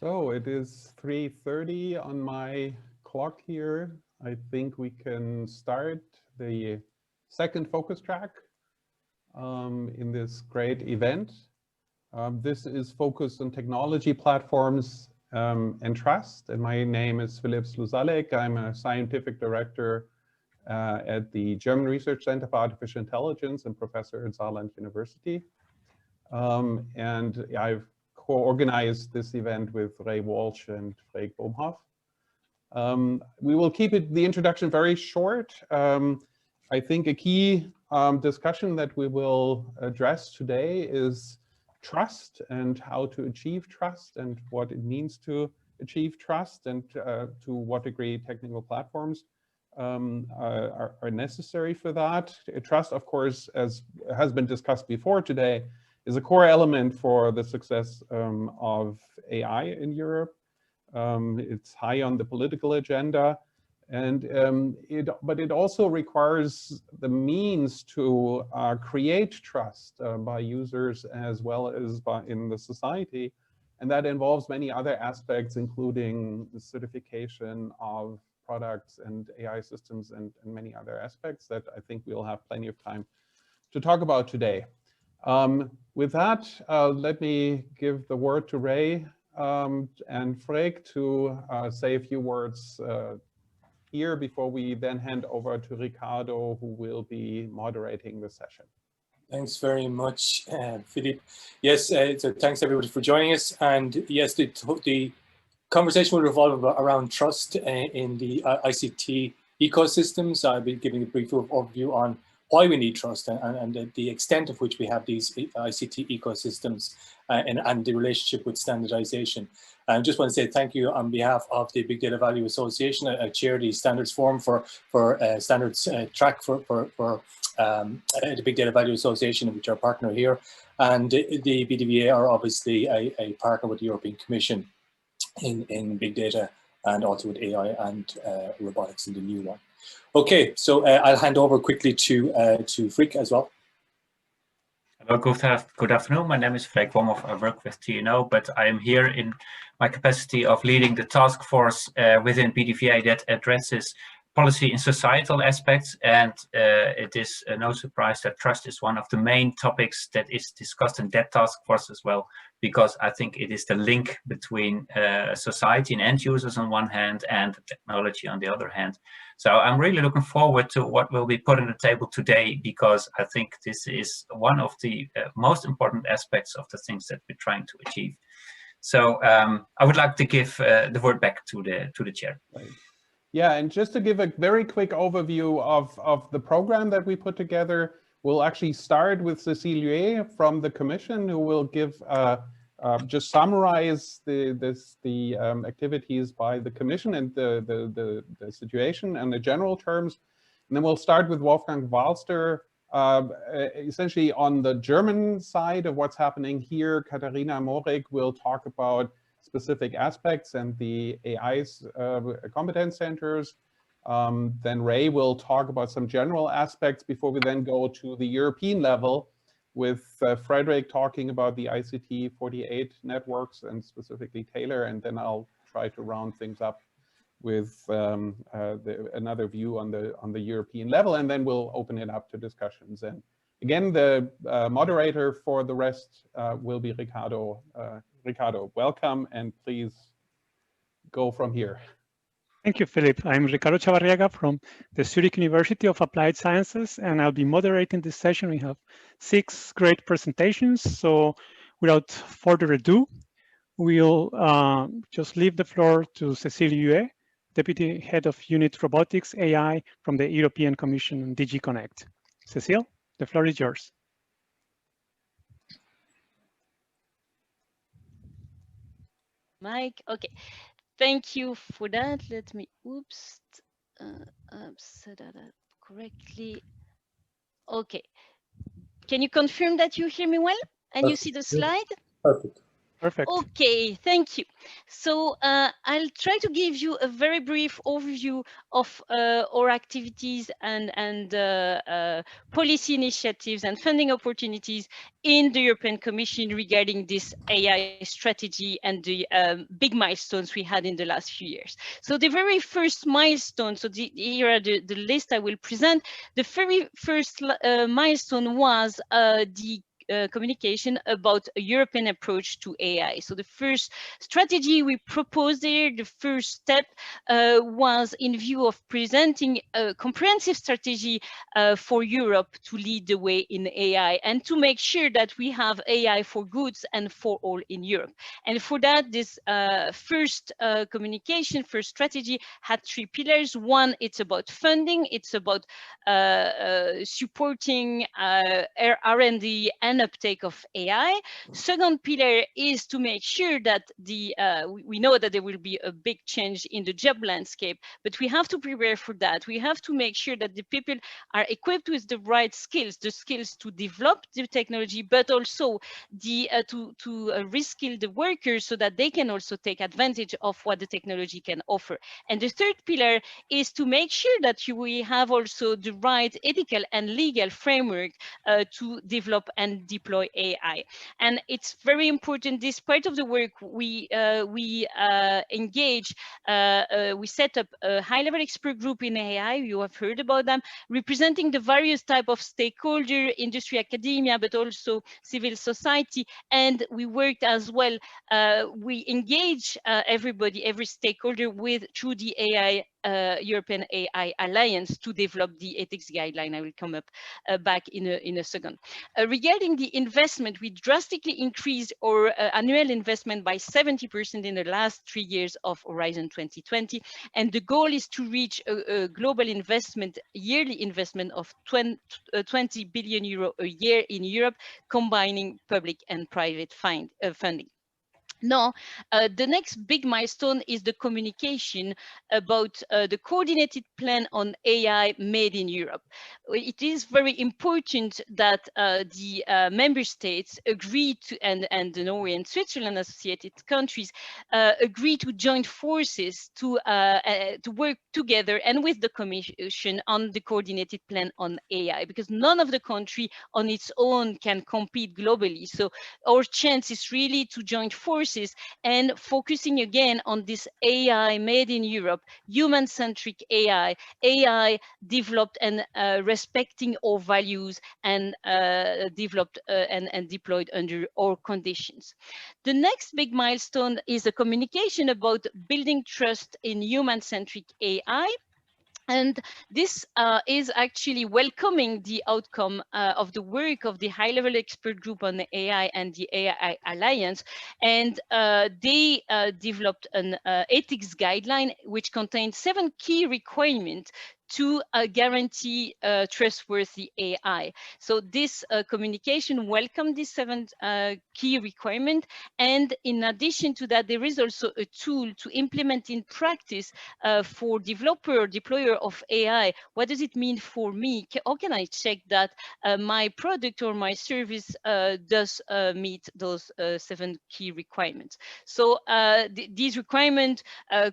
So it is 3:30 on my clock here. I think we can start the second focus track in this great event. This is focused on technology platforms and trust. And my name is Philipp Slusalek. I'm a scientific director at the German Research Center for Artificial Intelligence and professor at Saarland University. And I've co-organized this event with Ray Walsh and Freek Boomhoff. We will keep the introduction very short. I think a key discussion that we will address today is trust and how to achieve trust and what it means to achieve trust and to what degree technical platforms are necessary for that. Trust, of course, as has been discussed before today, is a core element for the success of AI in Europe. It's high on the political agenda, and but it also requires the means to create trust by users as well as in the society, and that involves many other aspects, including the certification of products and AI systems and many other aspects that I think we'll have plenty of time to talk about today. With that, let me give the word to Ray and Freek to say a few words here before we then hand over to Ricardo, who will be moderating the session. Thanks very much, Philippe. Yes, so thanks everybody for joining us. And yes, the conversation will revolve around trust in the ICT ecosystems. I'll be giving a brief overview on why we need trust and the extent of which we have these ICT ecosystems and the relationship with standardization. I just want to say thank you on behalf of the Big Data Value Association. I chair the standards forum for standards track for the Big Data Value Association, which are a partner here. And the BDVA are obviously a partner with the European Commission in big data and also with AI and robotics in the new one. Okay, so I'll hand over quickly to Freek as well. Hello, good afternoon. My name is Freek Boomhoff. I work with TNO, but I am here in my capacity of leading the task force within BDVA that addresses policy and societal aspects. And it is no surprise that trust is one of the main topics that is discussed in that task force as well, because I think it is the link between society and end users on one hand and technology on the other hand. So I'm really looking forward to what will be put on the table today, because I think this is one of the most important aspects of the things that we're trying to achieve. So I would like to give the word back to the chair. Right. Yeah, and just to give a very quick overview of the program that we put together, we'll actually start with Cécile Huet from the Commission, who will give just summarize the activities by the Commission and the situation and the general terms. And then we'll start with Wolfgang Walster, essentially on the German side of what's happening here. Katharina Morik will talk about specific aspects and the AI's competence centers. Then Ray will talk about some general aspects before we then go to the European level, with Frederick talking about the ICT 48 networks and specifically Taylor, and then I'll try to round things up with another view on the European level, and then we'll open it up to discussions. And again, the moderator for the rest will be Ricardo. Ricardo, welcome, and please go from here. Thank you, Philip. I'm Ricardo Chavarriaga from the Zurich University of Applied Sciences, and I'll be moderating this session. We have 6 great presentations, so without further ado, we'll just leave the floor to Cécile Huet, Deputy Head of Unit Robotics AI from the European Commission and DG Connect. Cécile, the floor is yours. Mike, okay. Thank you for that. Let me, set that up correctly. Okay. Can you confirm that you hear me well and you see the slide? Perfect. Perfect. Okay, thank you. So I'll try to give you a very brief overview of our activities and policy initiatives and funding opportunities in the European Commission regarding this AI strategy and the big milestones we had in the last few years. So the very first milestone, so here are the list I will present. The very first milestone was the communication about a European approach to AI. So the first strategy we proposed there, the first step was in view of presenting a comprehensive strategy for Europe to lead the way in AI and to make sure that we have AI for goods and for all in Europe. And for that, this first communication, first strategy had three pillars. One, it's about funding. It's about supporting R&D and uptake of AI. Second pillar is to make sure that we know that there will be a big change in the job landscape, but we have to prepare for that. We have to make sure that the people are equipped with the right skills, the skills to develop the technology, but also to reskill the workers so that they can also take advantage of what the technology can offer. And the third pillar is to make sure that we have also the right ethical and legal framework to develop and deploy AI. And it's very important, this part of the work we engage, we set up a high-level expert group in AI, you have heard about them, representing the various type of stakeholder, industry, academia, but also civil society. And we worked as well, we engage everybody, every stakeholder through the AI European AI Alliance to develop the ethics guideline. I will come up back in a second. Regarding the investment, we drastically increased our annual investment by 70% in the last 3 years of Horizon 2020. And the goal is to reach a global investment, yearly investment of 20 billion euro a year in Europe, combining public and private funding. Now, the next big milestone is the communication about the coordinated plan on AI made in Europe. It is very important that the member states agree to, and the Norway and Switzerland associated countries agree to join forces to work together and with the Commission on the coordinated plan on AI, because none of the country on its own can compete globally. So our chance is really to join forces and focusing again on this AI made in Europe, human-centric AI, AI developed and respecting our values and developed and deployed under our conditions. The next big milestone is a communication about building trust in human-centric AI. And this is actually welcoming the outcome of the work of the high-level expert group on the AI and the AI Alliance. And they developed an ethics guideline which contains 7 key requirements to guarantee trustworthy AI. So this communication welcomed these 7 key requirements. And in addition to that, there is also a tool to implement in practice for developer or deployer of AI. What does it mean for me? How can I check that my product or my service does meet those 7 key requirements? So these requirements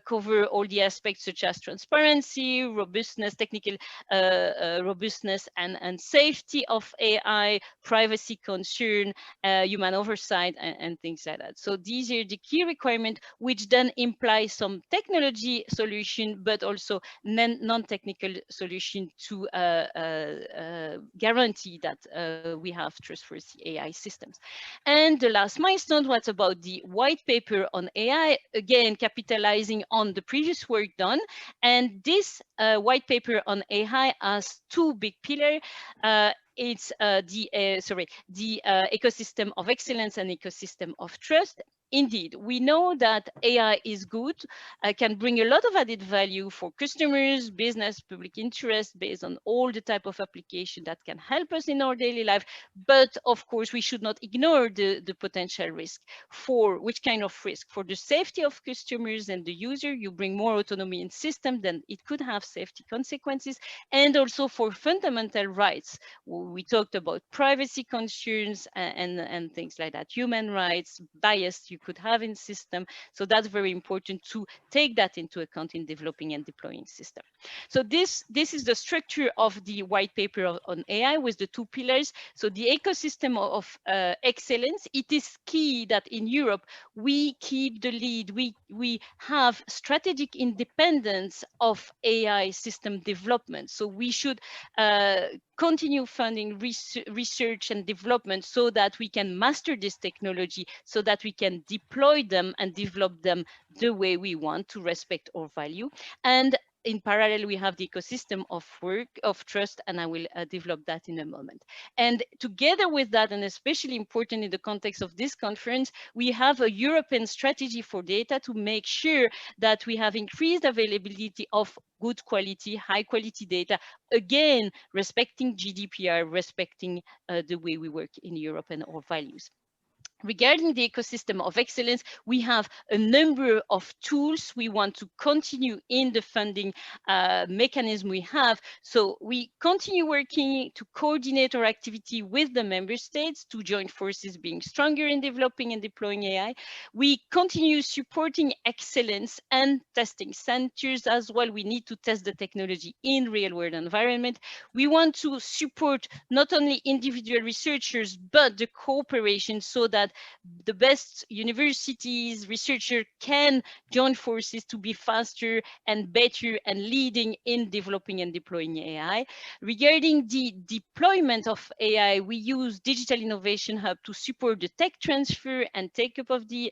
cover all the aspects such as transparency, robustness, technical robustness and safety of AI, privacy concern, human oversight, and things like that. So these are the key requirements, which then imply some technology solution, but also non-technical solution to guarantee that we have trustworthy AI systems. And the last milestone was about the white paper on AI, again capitalizing on the previous work done. And this white paper on AI has 2 big pillars. It's the ecosystem of excellence and ecosystem of trust. indeed, we know that AI is good, can bring a lot of added value for customers, business, public interest, based on all the type of application that can help us in our daily life. But of course, we should not ignore the potential risk. For which kind of risk? For the safety of customers and the user, you bring more autonomy in system, then it could have safety consequences. And also for fundamental rights. We talked about privacy concerns and things like that, human rights, bias you could have in system. So that's very important to take that into account in developing and deploying system. So this is the structure of the white paper on AI with the two pillars. So the ecosystem of excellence, it is key that in Europe, we keep the lead. We have strategic independence of AI system development. So we should continue funding research and development so that we can master this technology, so that we can deploy them and develop them the way we want to respect our value. And in parallel, we have the ecosystem of work, of trust, and I will develop that in a moment. And together with that, and especially important in the context of this conference, we have a European strategy for data to make sure that we have increased availability of good quality, high quality data, again, respecting GDPR, respecting the way we work in Europe and our values. Regarding the ecosystem of excellence, we have a number of tools we want to continue in the funding mechanism we have. So we continue working to coordinate our activity with the member states to join forces, being stronger in developing and deploying AI. We continue supporting excellence and testing centers as well. We need to test the technology in real-world environment. We want to support not only individual researchers, but the cooperation so that the best universities, researchers can join forces to be faster and better and leading in developing and deploying AI. Regarding the deployment of AI, we use Digital Innovation Hub to support the tech transfer and take-up of the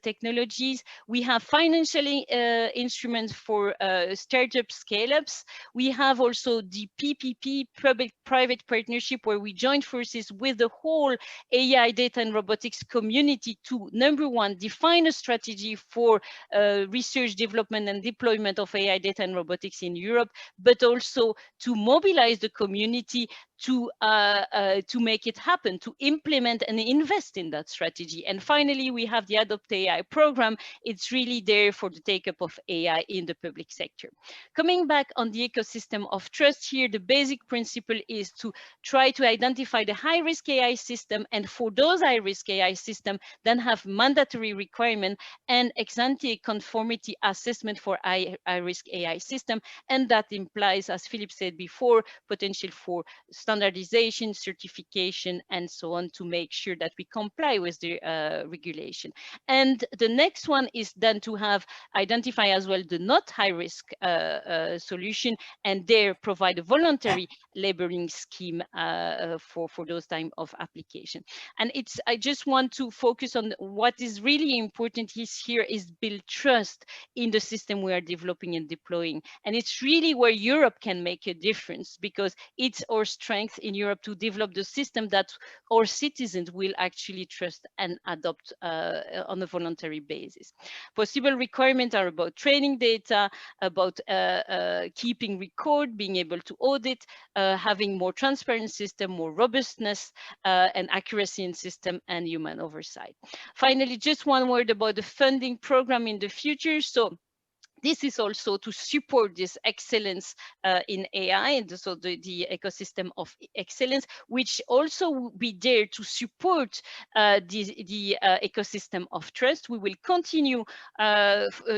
technologies. We have financial instruments for startup scale-ups. We have also the PPP, public-private partnership, where we join forces with the whole AI data and robotics community to, number one, define a strategy for research, development, and deployment of AI data and robotics in Europe, but also to mobilize the community to make it happen, to implement and invest in that strategy. And finally, we have the Adopt AI program. It's really there for the take-up of AI in the public sector. Coming back on the ecosystem of trust here, the basic principle is to try to identify the high-risk AI system, and for those high-risk AI system, then have mandatory requirement and ex-ante conformity assessment for high-risk AI system. And that implies, as Philip said before, potential for standardization, certification, and so on, to make sure that we comply with the regulation. And the next one is then to have identify as well the not high-risk solution, and there provide a voluntary labeling scheme for those type of application. And I just want to focus on what is really important here is build trust in the system we are developing and deploying. And it's really where Europe can make a difference, because it's our strength in Europe to develop the system that our citizens will actually trust and adopt on a voluntary basis. Possible requirements are about training data, about keeping record, being able to audit, having more transparent system, more robustness and accuracy in system, and human oversight. Finally, just one word about the funding program in the future. So this is also to support this excellence in AI, and so the ecosystem of excellence, which also will be there to support the ecosystem of trust. We will continue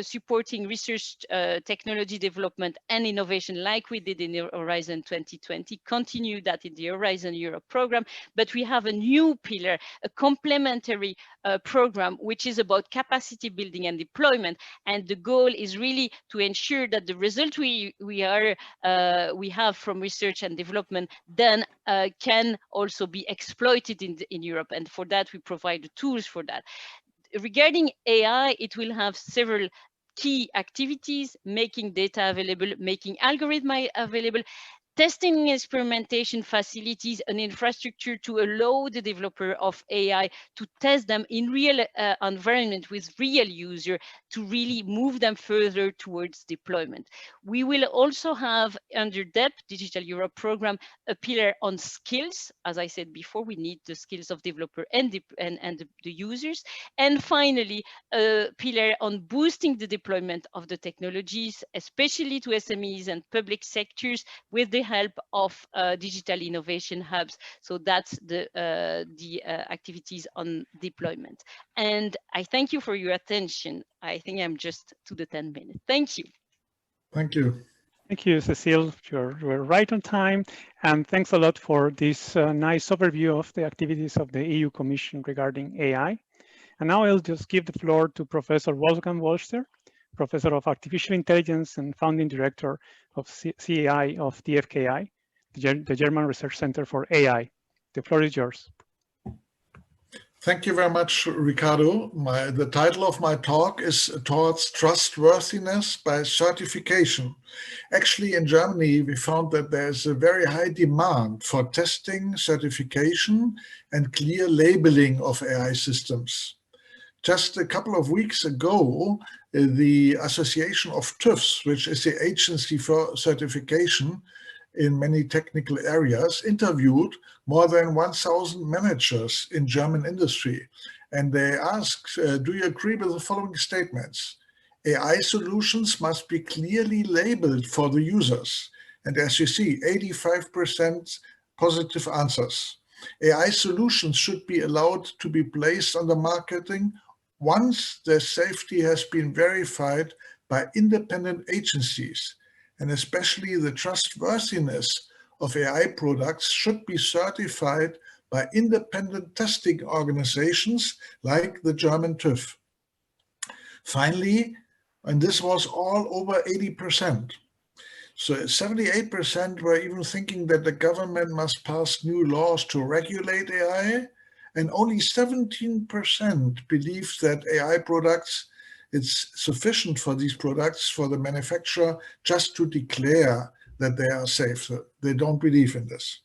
supporting research, technology development, and innovation like we did in the Horizon 2020, continue that in the Horizon Europe program. But we have a new pillar, a complementary program, which is about capacity building and deployment. And the goal is really to ensure that the result we have from research and development then can also be exploited in Europe. And for that, we provide the tools for that. Regarding AI, it will have several key activities: making data available, making algorithms available, testing and experimentation facilities, an infrastructure to allow the developer of AI to test them in real environment with real user to really move them further towards deployment. We will also have under DEP, Digital Europe program, a pillar on skills. As I said before, we need the skills of developer and the users. And finally, a pillar on boosting the deployment of the technologies, especially to SMEs and public sectors, with the help of digital innovation hubs. So that's the activities on deployment. And I thank you for your attention. I think I'm just to the 10 minutes. Thank you. Thank you. Thank you, Cecile. You're right on time. And thanks a lot for this nice overview of the activities of the EU Commission regarding AI. And now I'll just give the floor to Professor Wolfgang Wolster, Professor of Artificial Intelligence and Founding Director of CAI of DFKI, the German Research Center for AI. The floor is yours. Thank you very much, Ricardo. The title of my talk is Towards Trustworthiness by Certification. Actually, in Germany, we found that there's a very high demand for testing, certification, and clear labeling of AI systems. Just a couple of weeks ago, the Association of TÜVs, which is the agency for certification in many technical areas, interviewed more than 1,000 managers in German industry. And they asked, do you agree with the following statements? AI solutions must be clearly labeled for the users. And as you see, 85% positive answers. AI solutions should be allowed to be placed on the marketing once their safety has been verified by independent agencies, and especially the trustworthiness of AI products should be certified by independent testing organizations like the German TÜV. Finally, and this was all over 80%. So 78% were even thinking that the government must pass new laws to regulate AI, and only 17% believe that AI products, it's sufficient for these products for the manufacturer just to declare that they are safe. So they don't believe in this.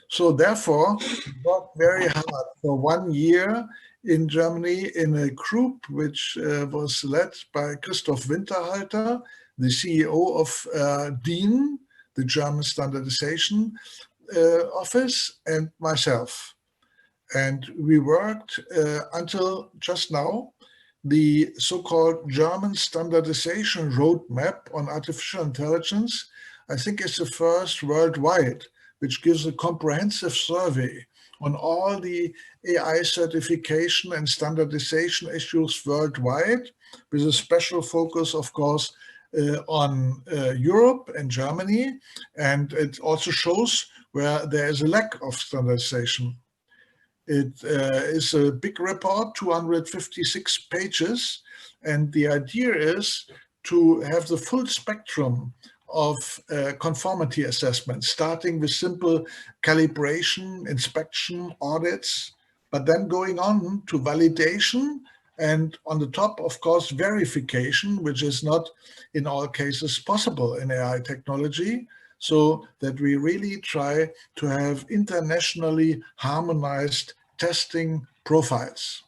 So therefore, we worked very hard for 1 year in Germany in a group which was led by Christoph Winterhalter, the CEO of DIN, the German Standardization Office, and myself. And we worked until just now. The so-called German Standardization Roadmap on Artificial Intelligence, I think, is the first worldwide, which gives a comprehensive survey on all the AI certification and standardization issues worldwide, with a special focus, of course, on Europe and Germany. And it also shows where there is a lack of standardization. It is a big report, 256 pages, and the idea is to have the full spectrum of conformity assessment, starting with simple calibration, inspection, audits, but then going on to validation, and on the top, of course, verification, which is not in all cases possible in AI technology, so that we really try to have internationally harmonized testing profiles.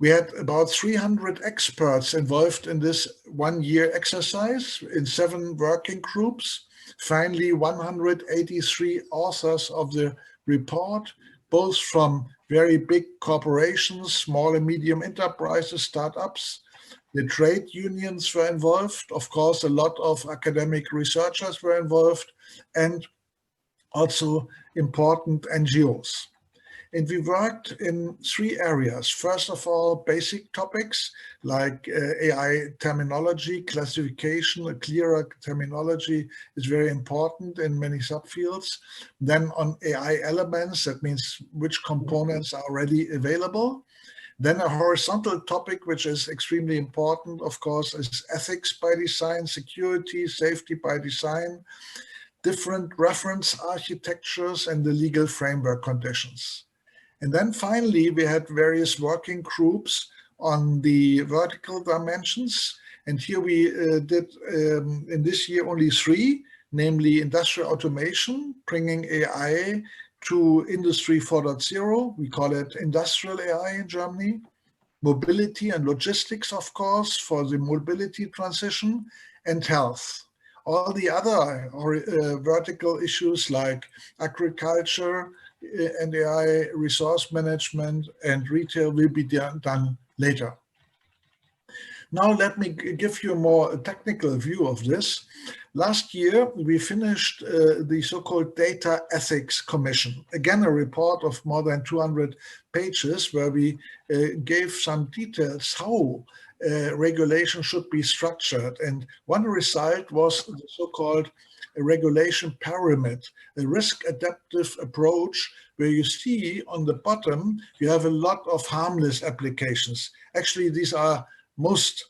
We had about 300 experts involved in this 1 year exercise in 7 working groups. Finally, 183 authors of the report, both from very big corporations, small and medium enterprises, startups. The trade unions were involved. Of course, a lot of academic researchers were involved, and also important NGOs. And we worked in 3 areas. First of all, basic topics like AI terminology, classification. A clearer terminology is very important in many subfields. Then on AI elements, that means which components are already available. Then a horizontal topic, which is extremely important, of course, is ethics by design, security, safety by design, different reference architectures, and the legal framework conditions. And then finally, we had various working groups on the vertical dimensions. And here we did, in this year, only 3. namely industrial automation, bringing AI to Industry 4.0. We call it industrial AI in Germany. Mobility and logistics, of course, for the mobility transition, and health. All the other vertical issues like agriculture and AI, resource management and retail will be done later. Now let me give you a more technical view of this. Last year, we finished the so-called Data Ethics Commission. Again, a report of more than 200 pages where we gave some details how regulation should be structured. And one result was the so-called regulation pyramid, a risk-adaptive approach where you see on the bottom, you have a lot of harmless applications. Actually, these are most,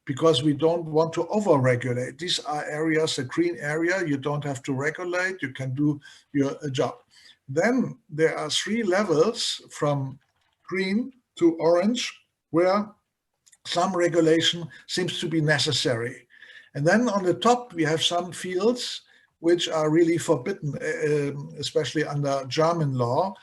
because we don't want to over-regulate. These are areas, a green area, you don't have to regulate, you can do your job. Then there are 3 levels from green to orange, where some regulation seems to be necessary. And then on the top, we have some fields which are really forbidden, especially under German law,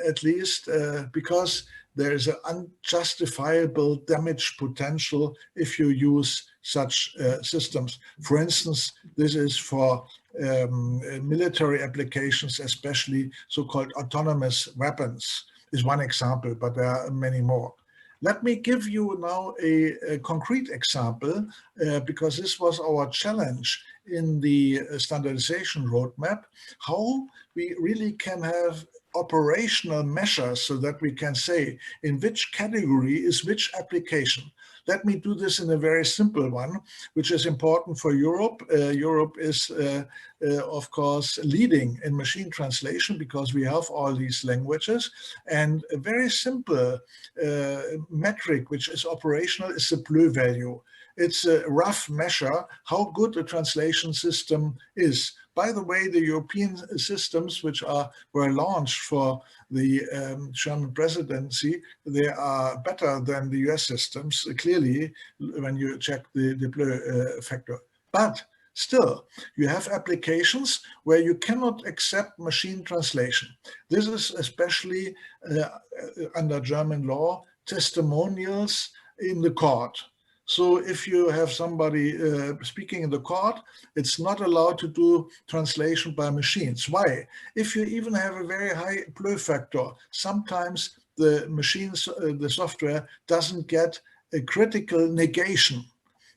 at least because there is an unjustifiable damage potential if you use such systems. For instance, this is for military applications, especially so-called autonomous weapons is one example, but there are many more. Let me give you now a concrete example, because this was our challenge in the standardization roadmap, how we really can have operational measures so that we can say in which category is which application. Let me do this in a very simple one, which is important for Europe. Europe is, of course, leading in machine translation because we have all these languages. And a very simple metric, which is operational, is the blue value. It's a rough measure how good a translation system is. By the way, the European systems which were launched for the German presidency, they are better than the US systems, clearly, when you check the blue factor. But still, you have applications where you cannot accept machine translation. This is especially under German law, testimonials in the court. So if you have somebody speaking in the court, it's not allowed to do translation by machines. Why? If you even have a very high blue factor, sometimes the machines, the software doesn't get a critical negation.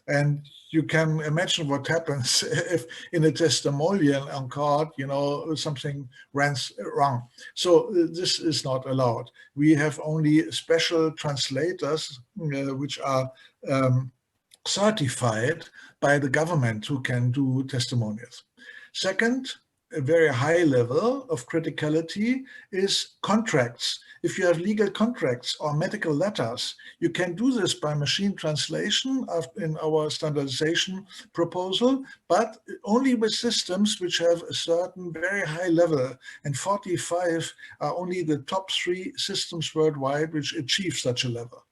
And you can imagine what happens if in a testimonial on court, you know, something runs wrong. So this is not allowed. We have only special translators, which are certified by the government who can do testimonials. Second, a very high level of criticality is contracts. If you have legal contracts or medical letters, you can do this by machine translation in our standardization proposal, but only with systems which have a certain very high level. And 45 are only the top 3 systems worldwide which achieve such a level.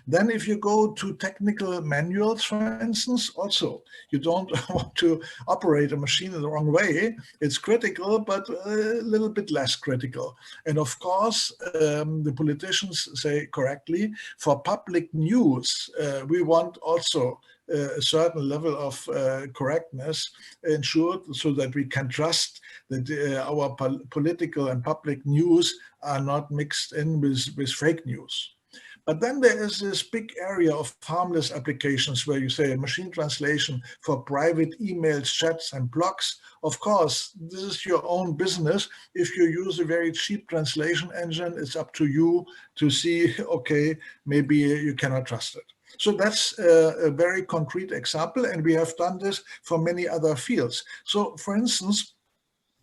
Then if you go to technical manuals, for instance, also, you don't want to operate a machine in the wrong way. It's critical, but a little bit less critical. And of course, the politicians say correctly, for public news, we want also a certain level of correctness ensured so that we can trust that our political and public news are not mixed in with fake news. But then there is this big area of harmless applications where you say machine translation for private emails, chats, and blogs. Of course, this is your own business. If you use a very cheap translation engine, it's up to you to see, okay, maybe you cannot trust it. So that's a very concrete example, and we have done this for many other fields. So for instance,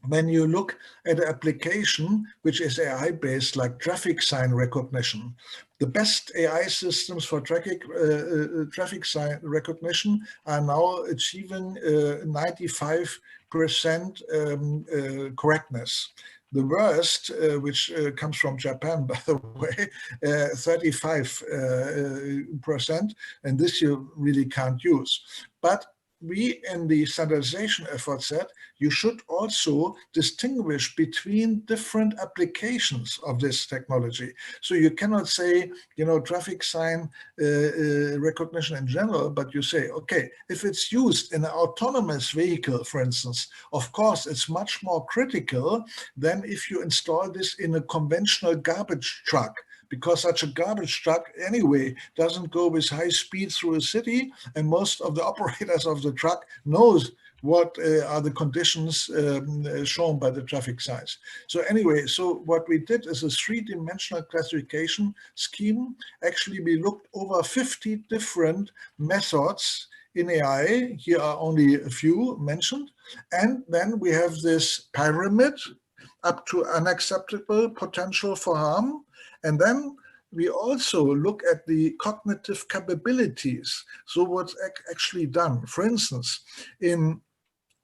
when you look at an application which is AI-based, like traffic sign recognition, the best AI systems for traffic sign recognition are now achieving 95% correctness. The worst, which comes from Japan, by the way, 35%, and this you really can't use. But we in the standardization effort said you should also distinguish between different applications of this technology. So you cannot say, you know, traffic sign recognition in general, but you say, okay, if it's used in an autonomous vehicle, for instance, of course, it's much more critical than if you install this in a conventional garbage truck, because such a garbage truck anyway doesn't go with high speed through a city, and most of the operators of the truck knows what are the conditions shown by the traffic signs. So anyway, so what we did is a three-dimensional classification scheme. Actually, we looked over 50 different methods in AI. Here are only a few mentioned. And then we have this pyramid up to unacceptable potential for harm. And then we also look at the cognitive capabilities. So what's actually done, for instance, in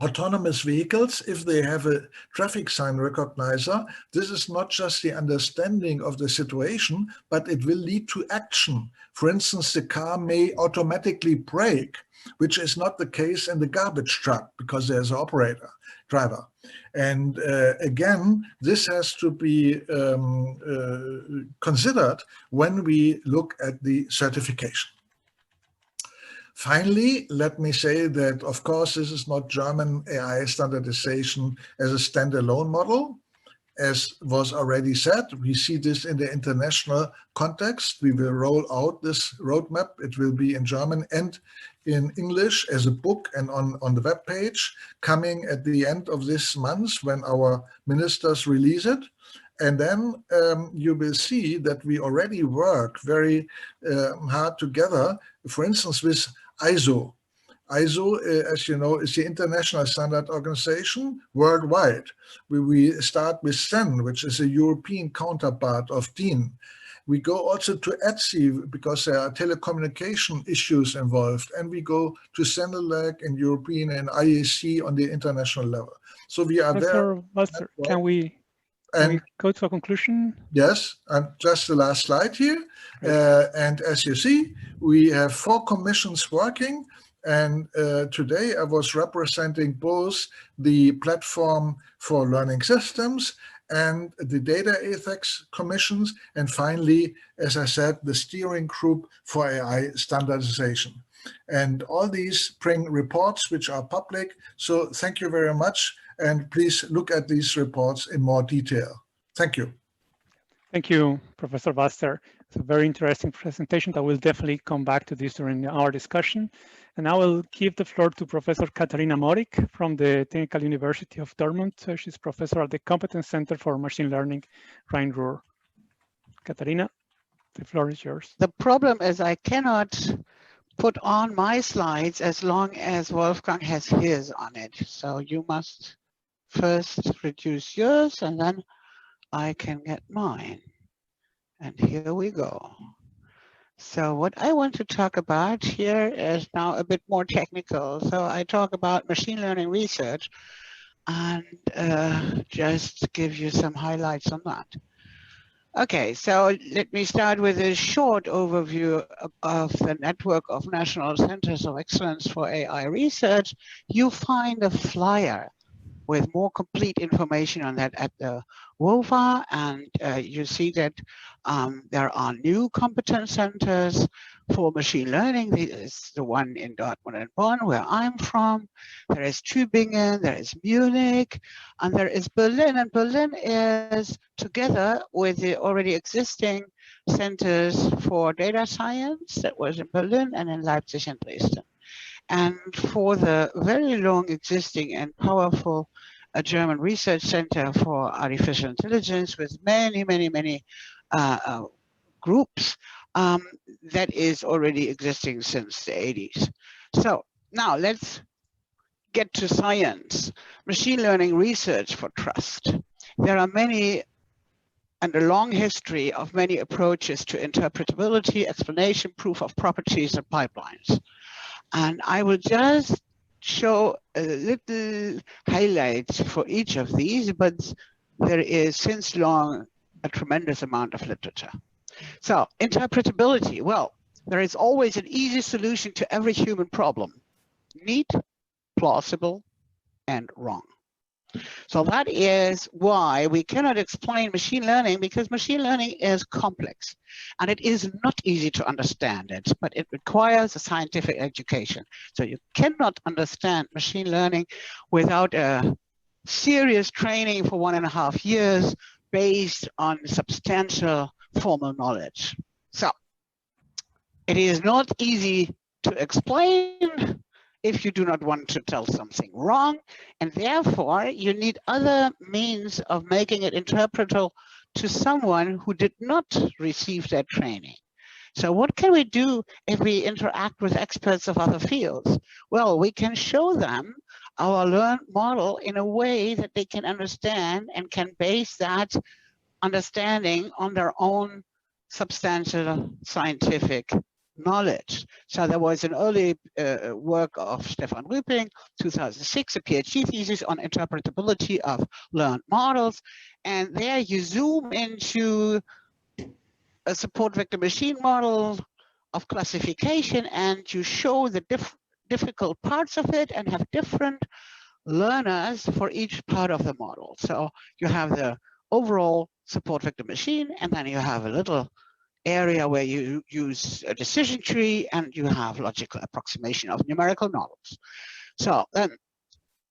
autonomous vehicles, if they have a traffic sign recognizer, this is not just the understanding of the situation, but it will lead to action. For instance, the car may automatically brake, which is not the case in the garbage truck because there's an driver. And again, this has to be considered when we look at the certification. Finally, let me say that, of course, this is not German AI standardization as a standalone model. As was already said, we see this in the international context. We will roll out this roadmap. It will be in German and in English as a book and on the web page, coming at the end of this month when our ministers release it. And then you will see that we already work very hard together, for instance, with ISO. ISO, as you know, is the international standard organization worldwide. We start with CEN, which is a European counterpart of DIN. We go also to ETSI because there are telecommunication issues involved, and we go to CENELEC in European and IAC on the international level. So we are there. Buster, can we go to a conclusion? Yes, and just the last slide here. And as you see, we have 4 commissions working. And today I was representing both the platform for learning systems and the data ethics commissions. And finally, as I said, the steering group for AI standardization. And all these bring reports which are public. So thank you very much. And please look at these reports in more detail. Thank you. Thank you, Professor Buster. It's a very interesting presentation that will definitely come back to this during our discussion. And I will give the floor to Professor Katharina Morik from the Technical University of Dortmund. She's professor at the Competence Center for Machine Learning, Rhine-Ruhr. Katharina, the floor is yours. The problem is I cannot put on my slides as long as Wolfgang has his on it. So you must first reduce yours and then I can get mine. And here we go. So what I want to talk about here is now a bit more technical. So I talk about machine learning research and just give you some highlights on that. Okay, so let me start with a short overview of the network of National Centers of Excellence for AI Research. You find a flyer with more complete information on that at the WOFA, and you see that there are new competence centers for machine learning. This is the one in Dortmund and Bonn, where I'm from. There is Tübingen, there is Munich, and there is Berlin. And Berlin is together with the already existing centers for data science that was in Berlin and in Leipzig and Dresden. And for the very long existing and powerful German research center for artificial intelligence with many groups that is already existing since the 80s. So now let's get to science. Machine learning research for trust. There are many and a long history of many approaches to interpretability, explanation, proof of properties, and pipelines. And I will just show a little highlights for each of these, but there is since long a tremendous amount of literature. So interpretability, well, there is always an easy solution to every human problem. neat, plausible, and wrong. So that is why we cannot explain machine learning, because machine learning is complex and it is not easy to understand it, but it requires a scientific education. So you cannot understand machine learning without a serious training for 1.5 years based on substantial formal knowledge. So it is not easy to explain if you do not want to tell something wrong, and therefore you need other means of making it interpretable to someone who did not receive that training. So what can we do if we interact with experts of other fields? Well, we can show them our learned model in a way that they can understand and can base that understanding on their own substantial scientific knowledge. So there was an early work of Stefan Rüping, 2006, a PhD thesis on interpretability of learned models. And there you zoom into a support vector machine model of classification, and you show the difficult parts of it and have different learners for each part of the model. So you have the overall support vector machine, and then you have a little area where you use a decision tree, and you have logical approximation of numerical models. So then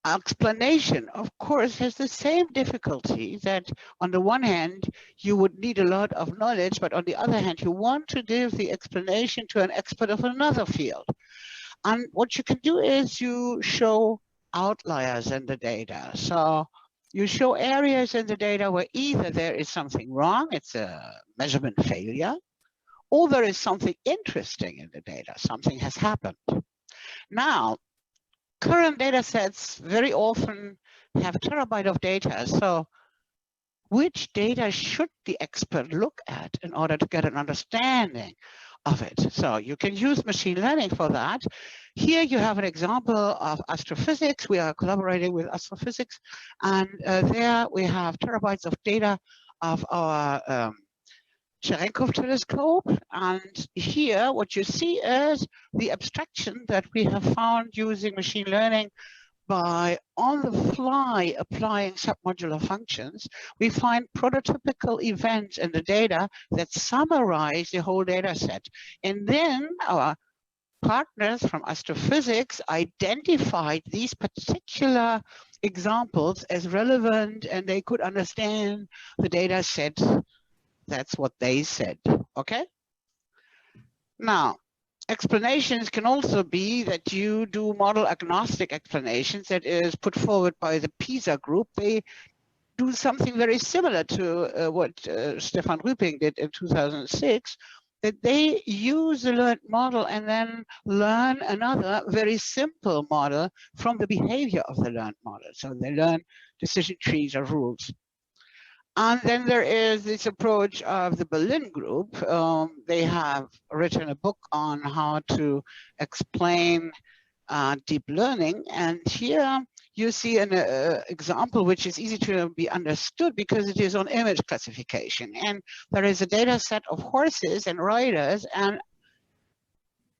explanation, of course, has the same difficulty that on the one hand, you would need a lot of knowledge, but on the other hand, you want to give the explanation to an expert of another field. And what you can do is you show outliers in the data. So you show areas in the data where either there is something wrong, it's a measurement failure, or there is something interesting in the data, something has happened. Now, current data sets very often have terabytes of data. So which data should the expert look at in order to get an understanding of it? So you can use machine learning for that. Here you have an example of astrophysics. We are collaborating with astrophysics, and there we have terabytes of data of our Cherenkov telescope. And here what you see is the abstraction that we have found using machine learning by on the fly applying submodular functions. We find prototypical events in the data that summarize the whole data set. And then our partners from astrophysics identified these particular examples as relevant, and they could understand the data set. That's what they said, okay? Now, explanations can also be that you do model agnostic explanations, that is put forward by the PISA group. They do something very similar to what Stefan Rüping did in 2006, that they use the learned model and then learn another very simple model from the behavior of the learned model. So they learn decision trees or rules. And then there is this approach of the Berlin group. They have written a book on how to explain deep learning. And here you see an example which is easy to be understood because it is on image classification. And there is a data set of horses and riders. And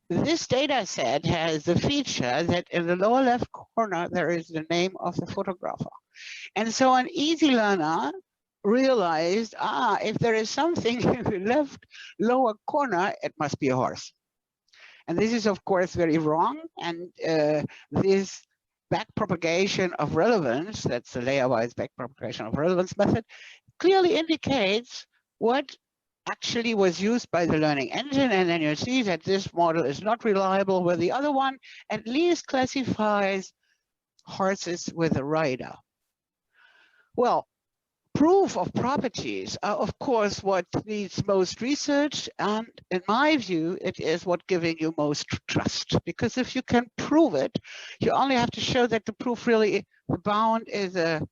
this data set has the feature that in the lower left corner, there is the name of the photographer. And so an easy learner realized, if there is something in the left lower corner, it must be a horse. And this is, of course, very wrong. And this backpropagation of relevance, that's the layer-wise backpropagation of relevance method, clearly indicates what actually was used by the learning engine. And then you see that this model is not reliable, where the other one at least classifies horses with a rider. Well, proof of properties are, of course, what needs most research. And in my view, it is what giving you most trust. Because if you can prove it, you only have to show that the proof really, the bound is a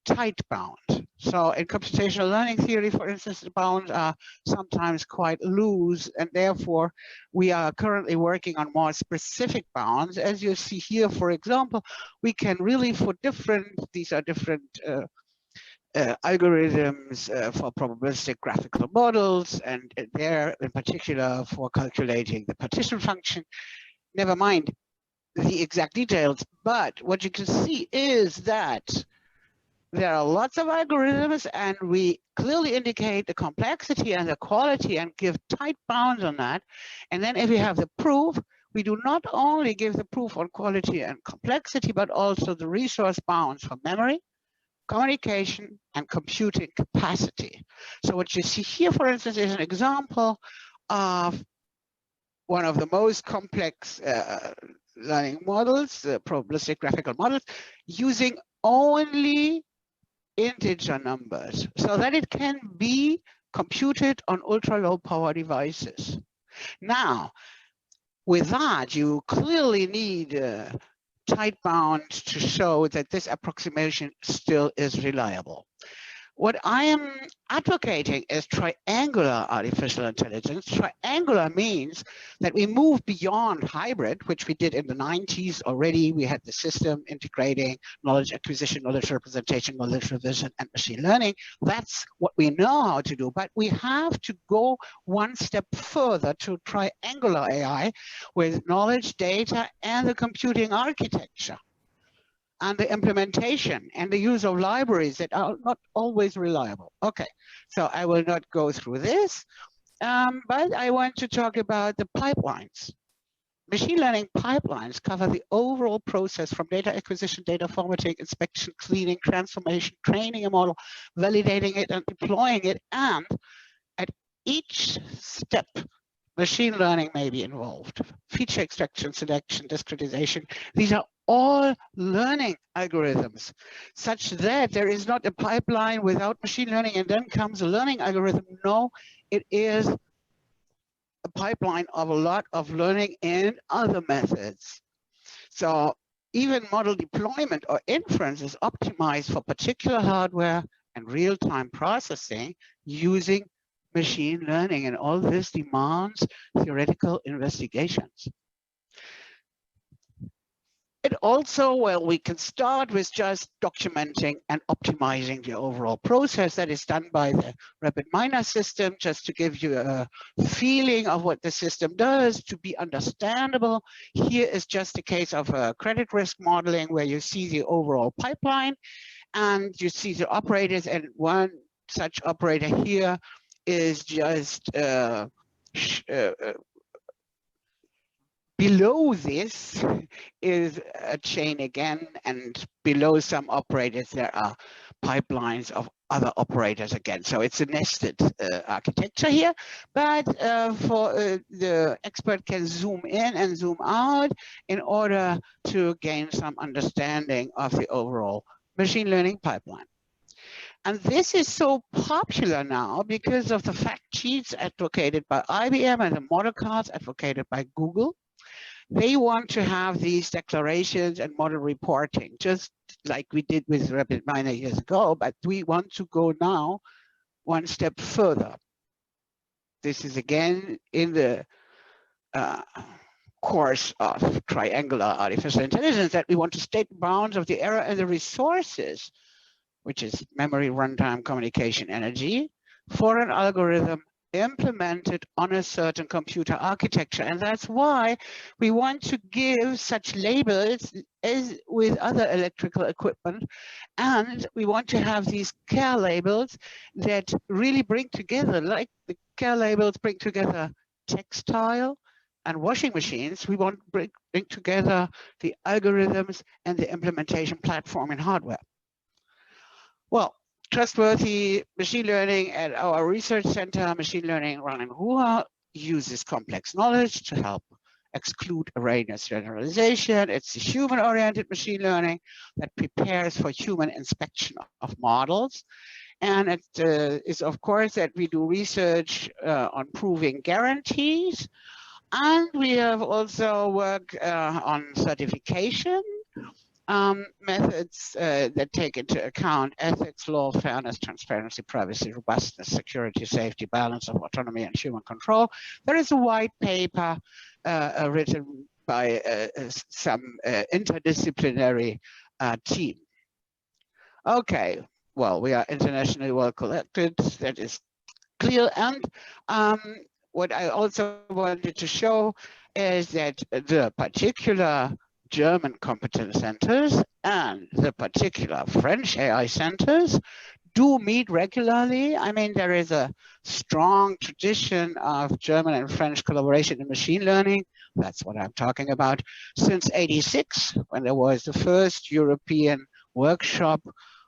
tight bound. So in computational learning theory, for instance, the bounds are sometimes quite loose. And therefore, we are currently working on more specific bounds. As you see here, for example, we can really, for different, these are different algorithms for probabilistic graphical models, and there in particular for calculating the partition function. Never mind, the exact details, but what you can see is that there are lots of algorithms, and we clearly indicate the complexity and the quality and give tight bounds on that. And then if we have the proof, we do not only give the proof on quality and complexity, but also the resource bounds for memory, communication, and computing capacity. So what you see here, for instance, is an example of one of the most complex learning models, probabilistic graphical models, using only integer numbers so that it can be computed on ultra low power devices. Now, with that, you clearly need tight bounds to show that this approximation still is reliable. What I am advocating is triangular artificial intelligence. Triangular means that we move beyond hybrid, which we did in the 90s already. We had the system integrating knowledge acquisition, knowledge representation, knowledge revision, and machine learning. That's what we know how to do, but we have to go one step further to triangular AI with knowledge, data, and the computing architecture, and the implementation and the use of libraries that are not always reliable. Okay, so I will not go through this, but I want to talk about the pipelines. Machine learning pipelines cover the overall process from data acquisition, data formatting, inspection, cleaning, transformation, training a model, validating it, and deploying it. And at each step, machine learning may be involved. Feature extraction, selection, discretization. These are all learning algorithms, such that there is not a pipeline without machine learning and then comes a learning algorithm. No, it is a pipeline of a lot of learning and other methods. So even model deployment or inference is optimized for particular hardware and real-time processing using machine learning, and all this demands theoretical investigations. It also, well, we can start with just documenting and optimizing the overall process that is done by the RapidMiner system, just to give you a feeling of what the system does to be understandable. Here is just a case of credit risk modeling where you see the overall pipeline and you see the operators, and one such operator here is just below this is a chain again, and below some operators there are pipelines of other operators again. So it's a nested architecture here, but the expert can zoom in and zoom out in order to gain some understanding of the overall machine learning pipeline. And this is so popular now because of the fact sheets advocated by IBM and the model cards advocated by Google. They want to have these declarations and model reporting, just like we did with RapidMiner years ago, but we want to go now one step further. This is again in the course of triangular artificial intelligence, that we want to state bounds of the error and the resources, which is memory, runtime, communication, energy, for an algorithm implemented on a certain computer architecture. And that's why we want to give such labels as with other electrical equipment. And we want to have these care labels that really bring together, like the care labels bring together textile and washing machines. We want to bring together the algorithms and the implementation platform and hardware. Well, trustworthy machine learning at our research center, Machine Learning Run in Ruhr, uses complex knowledge to help exclude erroneous generalization. It's a human-oriented machine learning that prepares for human inspection of models. And it is, of course, that we do research on proving guarantees. And we have also worked on certification methods that take into account ethics, law, fairness, transparency, privacy, robustness, security, safety, balance of autonomy, and human control. There is a white paper written by some interdisciplinary team. Okay, well, we are internationally well collected, that is clear. And what I also wanted to show is that the particular German competence centers and the particular French AI centers do meet regularly. I mean, there is a strong tradition of German and French collaboration in machine learning. That's what I'm talking about. Since '86, when there was the first European workshop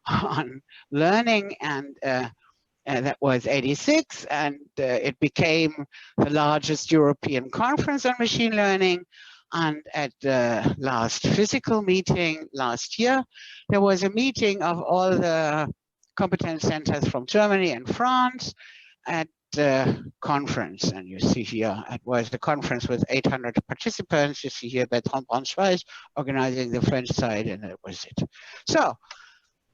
on learning, and that was '86, and it became the largest European conference on machine learning. And at the last physical meeting last year, there was a meeting of all the competence centers from Germany and France at the conference. And you see here, it was the conference with 800 participants. You see here Bertrand Braunschweig organizing the French side, and that was it. So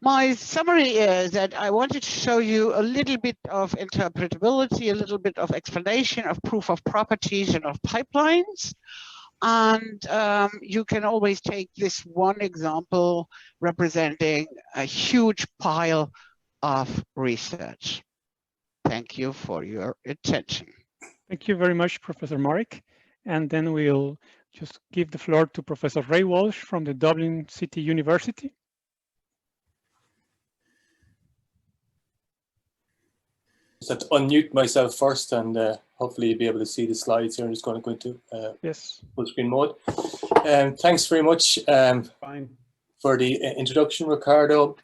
my summary is that I wanted to show you a little bit of interpretability, a little bit of explanation of proof of properties and of pipelines. And you can always take this one example representing a huge pile of research. Thank you for your attention. Thank you very much, Professor Marek. And then we'll just give the floor to Professor Ray Walsh from the Dublin City University. Just have to unmute myself first, and hopefully you'll be able to see the slides here. I'm just going to go into yes, full screen mode. Thanks very much for the introduction, Ricardo.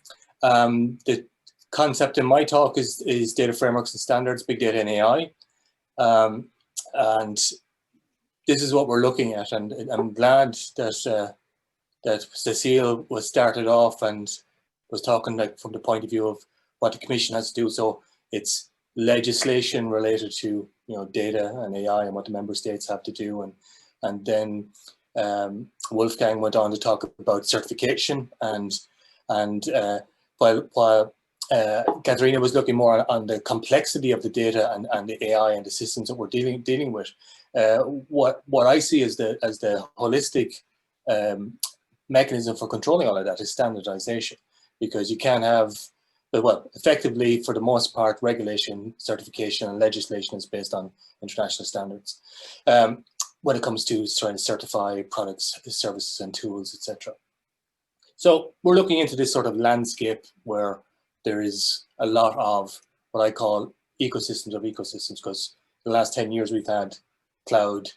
The concept in my talk is data frameworks and standards, big data and AI. And this is what we're looking at. And I'm glad that that Cecile was started off and was talking like from the point of view of what the Commission has to do. So it's legislation related to data and AI and what the member states have to do, and then Wolfgang went on to talk about certification, and while Katharina was looking more on the complexity of the data and the AI and the systems that we're dealing with. What I see as the holistic mechanism for controlling all of that is standardization, because you can't have, well, effectively, for the most part, regulation, certification, and legislation is based on international standards when it comes to trying to certify products, services, and tools, etc. So we're looking into this sort of landscape where there is a lot of what I call ecosystems of ecosystems, because the last 10 years we've had cloud,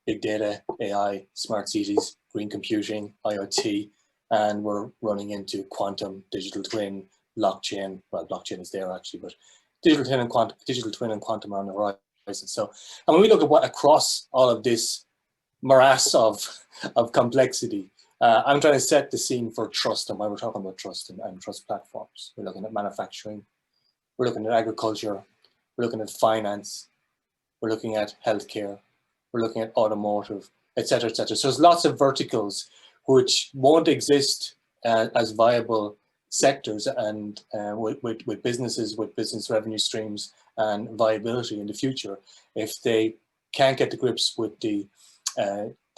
big data, AI, smart cities, green computing, IoT, and we're running into quantum, digital twin, blockchain. Well, blockchain is there actually, but digital twin and quantum are on the horizon. So, and when we look at what across all of this morass of complexity, I'm trying to set the scene for trust and why we're talking about trust and trust platforms. We're looking at manufacturing, we're looking at agriculture, we're looking at finance, we're looking at healthcare, we're looking at automotive, etc., etc. So there's lots of verticals which won't exist as viable sectors and with businesses, with business revenue streams and viability in the future if they can't get to grips with the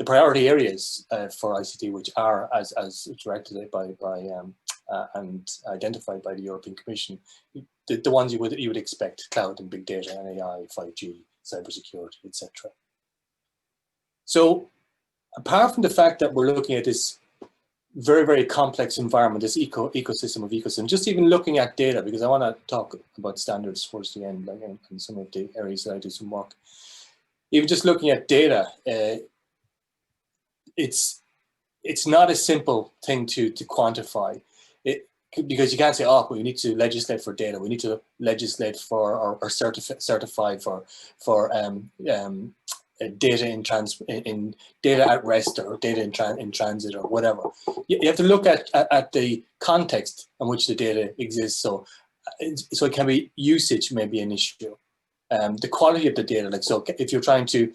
priority areas for ICT, which are as directed by and identified by the European Commission, the ones you would expect: cloud and big data and AI, 5G, cybersecurity, etc. So apart from the fact that we're looking at this very, very complex environment, this ecosystem of ecosystems, just even looking at data, because I want to talk about standards towards the end, like in some of the areas that I do some work. Even just looking at data, it's not a simple thing to quantify. Because you can't say, oh, we need to legislate for data. We need to legislate for or certify for data in data at rest or data in transit or whatever. You have to look at the context in which the data exists. So it can be usage may be an issue. The quality of the data, like, so if you're trying to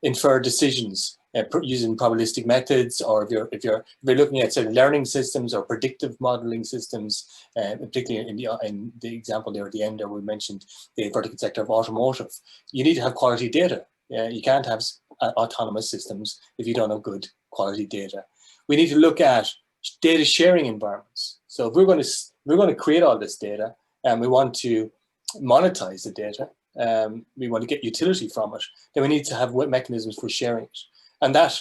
infer decisions using probabilistic methods, or if you're looking at, say, learning systems or predictive modeling systems, particularly in the example there at the end, there we mentioned the vertical sector of automotive, you need to have quality data. You can't have autonomous systems if you don't have good quality data. We need to look at data sharing environments. So if we're going to create all this data and we want to monetize the data, we want to get utility from it, then we need to have mechanisms for sharing it. And that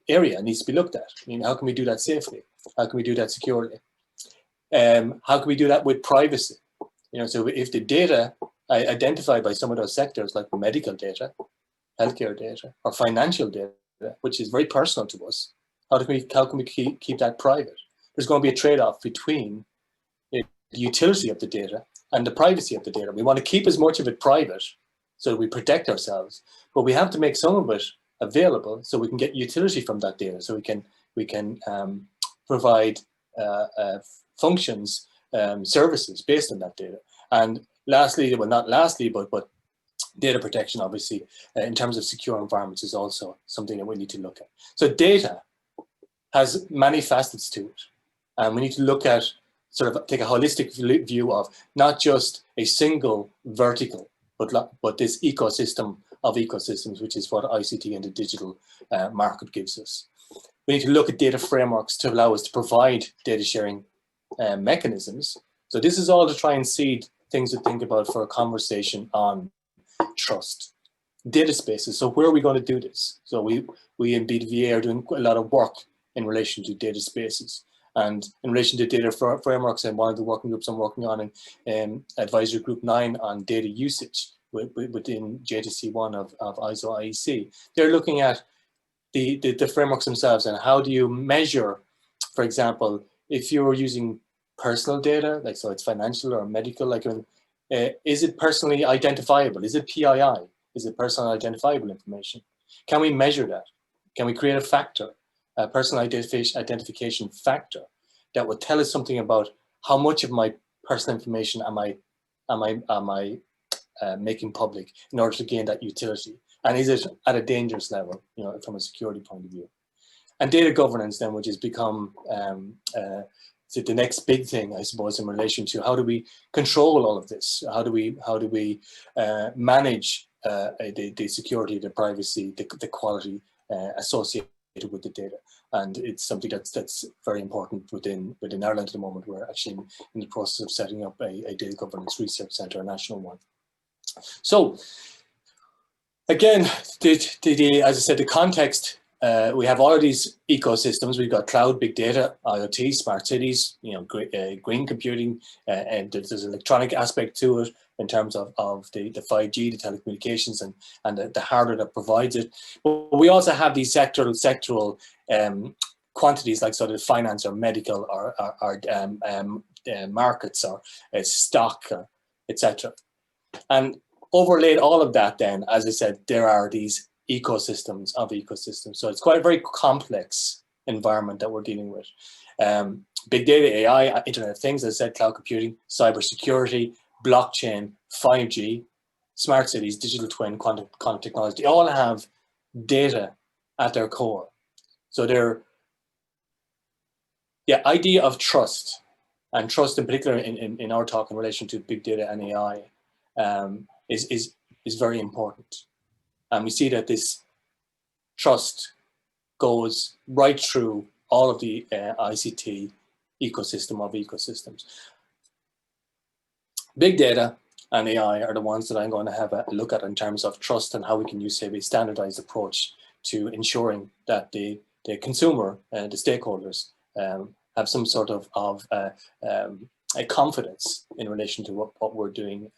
area needs to be looked at. I mean, how can we do that safely? How can we do that securely? How can we do that with privacy? You know, so if the data identified by some of those sectors, like medical data, healthcare data, or financial data, which is very personal to us, how can we keep that private? There's going to be a trade-off between the utility of the data and the privacy of the data. We want to keep as much of it private so that we protect ourselves, but we have to make some of it available so we can get utility from that data, so we can provide functions, services based on that data. And lastly, well, not lastly, but data protection, obviously, in terms of secure environments, is also something that we need to look at. So data has many facets to it, and we need to look at, sort of take a holistic view of not just a single vertical, but this ecosystem of ecosystems, which is what ICT and the digital market gives us. We need to look at data frameworks to allow us to provide data sharing mechanisms. So this is all to try and seed things to think about for a conversation on trust. Data spaces, so where are we going to do this? So we in BDVA are doing a lot of work in relation to data spaces. And in relation to data frameworks, and one of the working groups I'm working on in Advisory Group 9 on data usage within JTC1 of ISO IEC, they're looking at the frameworks themselves and how do you measure, for example, if you're using personal data, like so it's financial or medical, like is it personally identifiable? Is it PII? Is it personal identifiable information? Can we measure that? Can we create a factor, a personal identification factor that would tell us something about how much of my personal information am I making public in order to gain that utility? And is it at a dangerous level, you know, from a security point of view? And data governance then, which has become the next big thing, I suppose, in relation to how do we control all of this? How do we manage the security, the privacy, the quality associated with the data? And it's something that's very important within Ireland at the moment. We're actually in the process of setting up a data governance research centre, a national one. So again, as I said, the context. We have all of these ecosystems. We've got cloud, big data, IoT, smart cities, you know, green computing, and there's an electronic aspect to it in terms of the 5G, the telecommunications, and the hardware that provides it. But we also have these sectoral quantities, like sort of finance or medical or markets or stock, etc. And overlaid all of that, then, as I said, there are these ecosystems of ecosystems. So it's quite a very complex environment that we're dealing with. Big data, AI, Internet of Things, as I said, cloud computing, cybersecurity, blockchain, 5G, smart cities, digital twin, quantum technology, they all have data at their core. So the idea of trust, and trust in particular in our talk in relation to big data and AI, is very important. And we see that this trust goes right through all of the ICT ecosystem of ecosystems. Big data and AI are the ones that I'm going to have a look at in terms of trust and how we can use, say, a standardized approach to ensuring that the consumer, the stakeholders, have some sort of a confidence in relation to what we're doing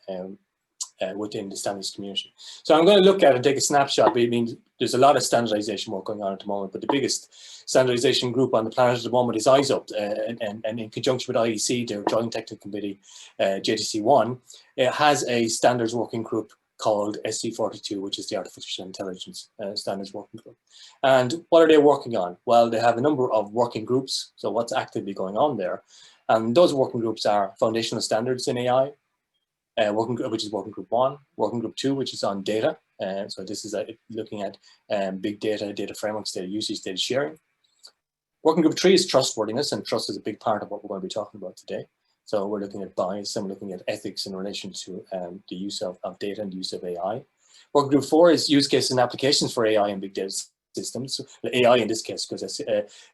within the standards community. So I'm going to look at and take a snapshot. I mean, there's a lot of standardization work going on at the moment, but the biggest standardization group on the planet at the moment is ISO, and in conjunction with IEC, their Joint Technical Committee, JTC1, it has a standards working group called SC42, which is the Artificial Intelligence Standards Working Group. And what are they working on? Well, they have a number of working groups, so what's actively going on there. And those working groups are foundational standards in AI, which is working group 1, working group 2, which is on data. So this is looking at big data, data frameworks, data usage, data sharing. Working group 3 is trustworthiness, and trust is a big part of what we're going to be talking about today. So we're looking at bias, and we're looking at ethics in relation to the use of data and the use of AI. Working group 4 is use cases and applications for AI and big data systems. AI in this case, because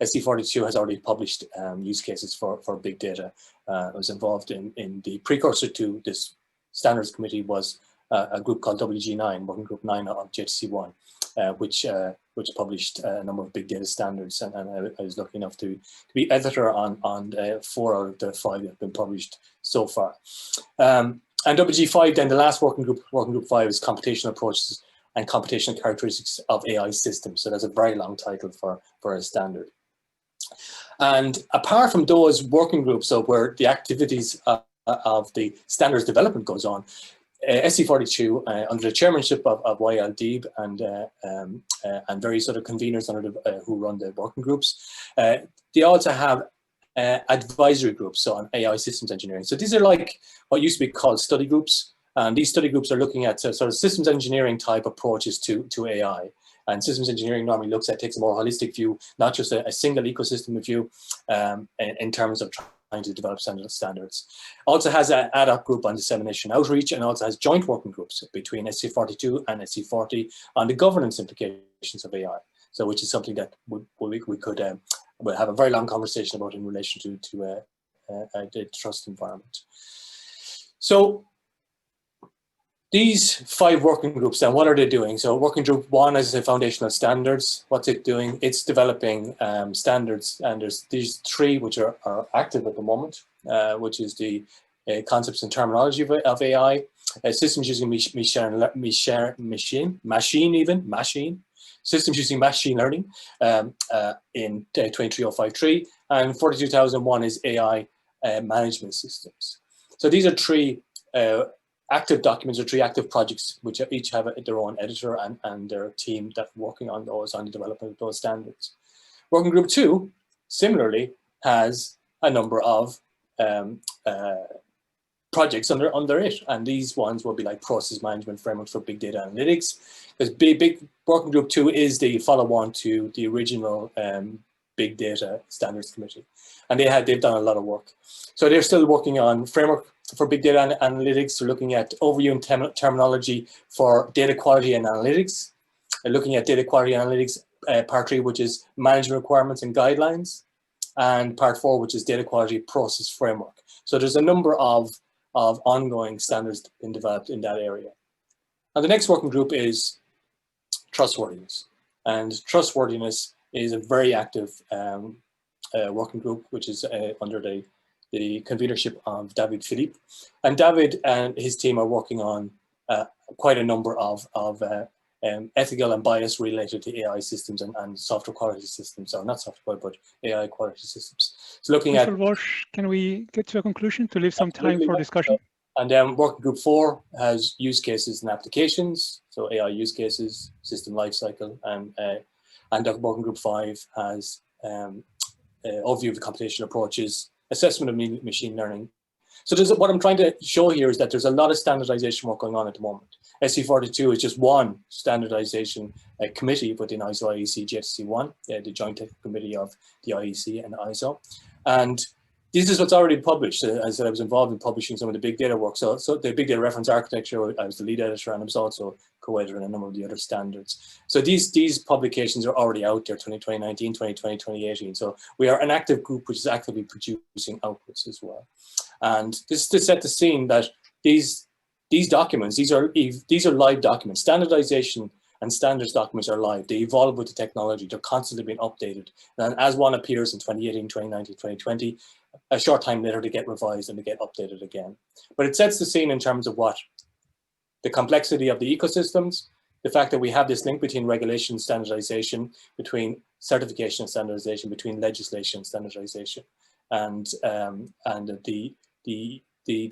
SC42 has already published use cases for big data. I was involved in the precursor to this standards committee was a group called WG9, Working Group 9 of JTC1. which published a number of big data standards, and I was lucky enough to be editor on 4 out of the 5 that have been published so far. And WG5, then the last working group 5, is computational approaches and computational characteristics of AI systems. So that's a very long title for a standard. And apart from those working groups, so where the activities of the standards development goes on, SC42, under the chairmanship of Wael Deeb and various other conveners under who run the working groups, they also have advisory groups, so on AI systems engineering. So these are like what used to be called study groups, and these study groups are looking at sort of systems engineering type approaches to AI. And systems engineering normally takes a more holistic view, not just a single ecosystem view in terms of trying to develop standards. Also has an ad hoc group on dissemination outreach, and also has joint working groups between SC42 and SC40 on the governance implications of AI. So which is something that we could we'll have a very long conversation about in relation to the trust environment. So these 5 working groups, then what are they doing? So working group 1 is the foundational standards. What's it doing? It's developing standards, and there's these 3 which are active at the moment, which is the concepts and terminology of AI, systems using machine, systems using machine learning in 23053, and 42001 is AI management systems. So these are 3 active documents, or 3 active projects, which each have their own editor and their team that's working on those, on the development of those standards. Working group 2, similarly, has a number of projects under it, and these ones will be like process management frameworks for big data analytics. Because big working group 2 is the follow-on to the original big data standards committee, and they've done a lot of work. So they're still working on framework for big data analytics. They're looking at overview and terminology for data quality and analytics. They're looking at data quality analytics part 3, which is management requirements and guidelines, and part 4, which is data quality process framework. So there's a number of ongoing standards being developed in that area. And the next working group is trustworthiness. And trustworthiness is a very active working group, which is under the convenership of David Philippe. And David and his team are working on quite a number of ethical and bias related to AI systems and software quality systems, or not software quality, but AI quality systems. So looking at... Mr. Walsh, can we get to a conclusion to leave some time for discussion? And then working group 4 has use cases and applications, so AI use cases, system lifecycle, and working group 5 has overview of the computational approaches, assessment of machine learning. So what I'm trying to show here is that there's a lot of standardization work going on at the moment. SC42 is just one standardization committee within ISO IEC JTC1, the joint committee of the IEC and ISO. And this is what's already published. As I was involved in publishing some of the big data work. So the big data reference architecture, I was the lead editor, and I was also co-editor in a number of the other standards. So these publications are already out there, 2019, 2020, 2018. So we are an active group which is actively producing outputs as well. And this is to set the scene that these documents, these are live documents. Standardization and standards documents are live. They evolve with the technology. They're constantly being updated. And as one appears in 2018, 2019, 2020, a short time later they get revised and they get updated again. But it sets the scene in terms of what? The complexity of the ecosystems, the fact that we have this link between regulation and standardization, between certification and standardization, between legislation and standardization, and the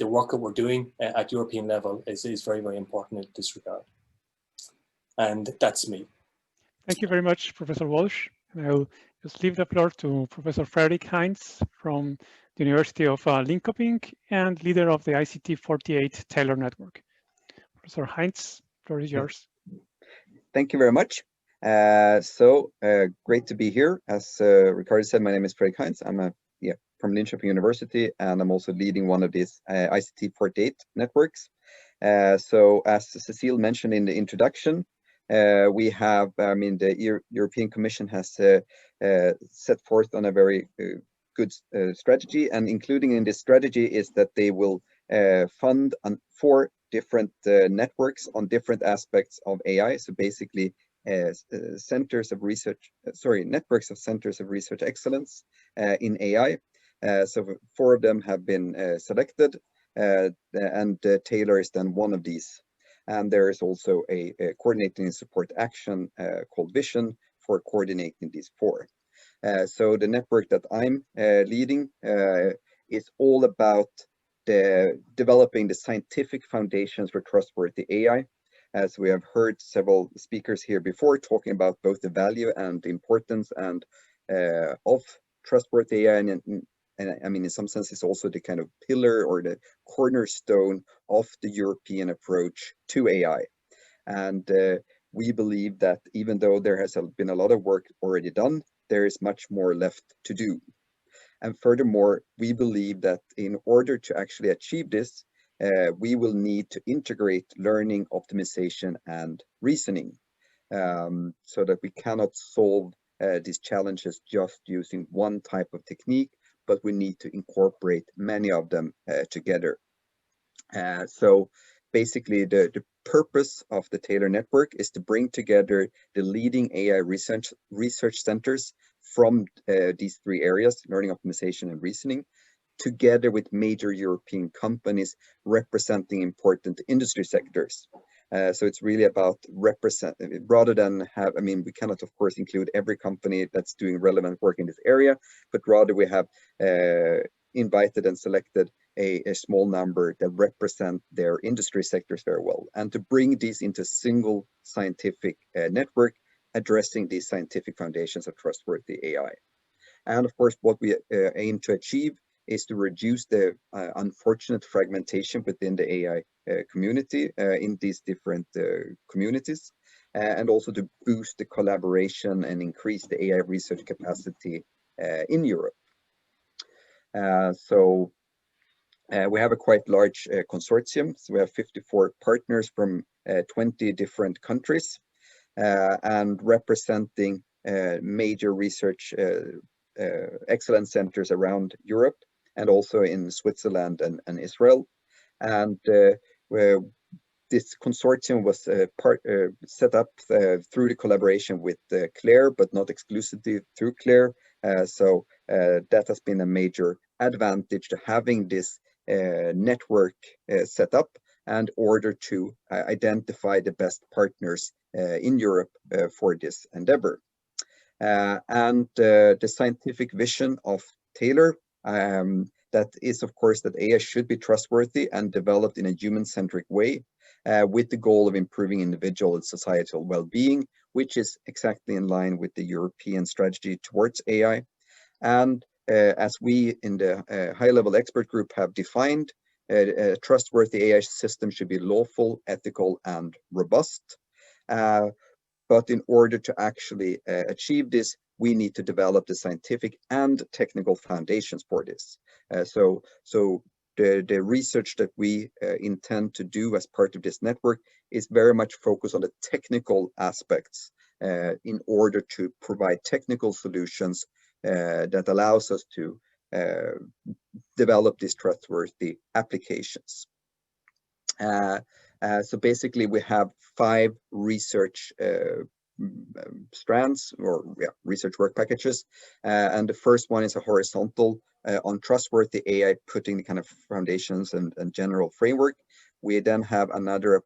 work that we're doing at European level is very, very important in this regard. And that's me. Thank you very much, Professor Walsh. And I'll just leave the floor to Professor Frederick Heinz from the University of Linköping and leader of the ICT 48 Taylor Network. Professor Heinz, the floor is yours. Thank you very much. Great to be here. As Ricardo said, my name is Frederick Heinz. I'm from Linköping University, and I'm also leading one of these ICT 48 networks. So as Cecile mentioned in the introduction, we have, the European Commission has set forth on a very good strategy, and including in this strategy is that they will fund 4 different networks on different aspects of AI. So basically centers of research, networks of centers of research excellence in AI. So 4 of them have been selected, and Taylor is then one of these. And there is also a coordinating and support action called Vision for coordinating these 4. So the network that I'm leading is all about developing the scientific foundations for trustworthy AI. As we have heard several speakers here before talking about both the value and the importance and of trustworthy AI, and I mean, in some sense, it's also the kind of pillar or the cornerstone of the European approach to AI. And we believe that even though there has been a lot of work already done, there is much more left to do. And furthermore, we believe that in order to actually achieve this, we will need to integrate learning, optimization, and reasoning, so that we cannot solve these challenges just using one type of technique, but we need to incorporate many of them together. So basically, the purpose of the Taylor Network is to bring together the leading AI research centers from these 3 areas, learning, optimization, and reasoning, together with major European companies representing important industry sectors. So it's really about rather than have, I mean, we cannot of course include every company that's doing relevant work in this area, but rather we have invited and selected a small number that represent their industry sectors very well, and to bring these into a single scientific network addressing these scientific foundations of trustworthy AI. And of course, what we aim to achieve is to reduce the unfortunate fragmentation within the AI community in these different communities, and also to boost the collaboration and increase the AI research capacity in Europe. So we have a quite large consortium. So we have 54 partners from 20 different countries and representing major research excellence centers around Europe, and also in Switzerland and Israel. And this consortium was set up through the collaboration with CLAIRE, but not exclusively through CLAIRE. So that has been a major advantage to having this network set up in order to identify the best partners in Europe for this endeavor. And the scientific vision of Taylor, that is, of course, that AI should be trustworthy and developed in a human-centric way, with the goal of improving individual and societal well-being, which is exactly in line with the European strategy towards AI. And as we in the high-level expert group have defined, a trustworthy AI system should be lawful, ethical, and robust. But in order to actually achieve this, we need to develop the scientific and technical foundations for this. So the research that we intend to do as part of this network is very much focused on the technical aspects in order to provide technical solutions that allows us to develop these trustworthy applications. So basically, we have 5 research strands or research work packages. And the first one is a horizontal on trustworthy AI, putting the kind of foundations and general framework. We then have another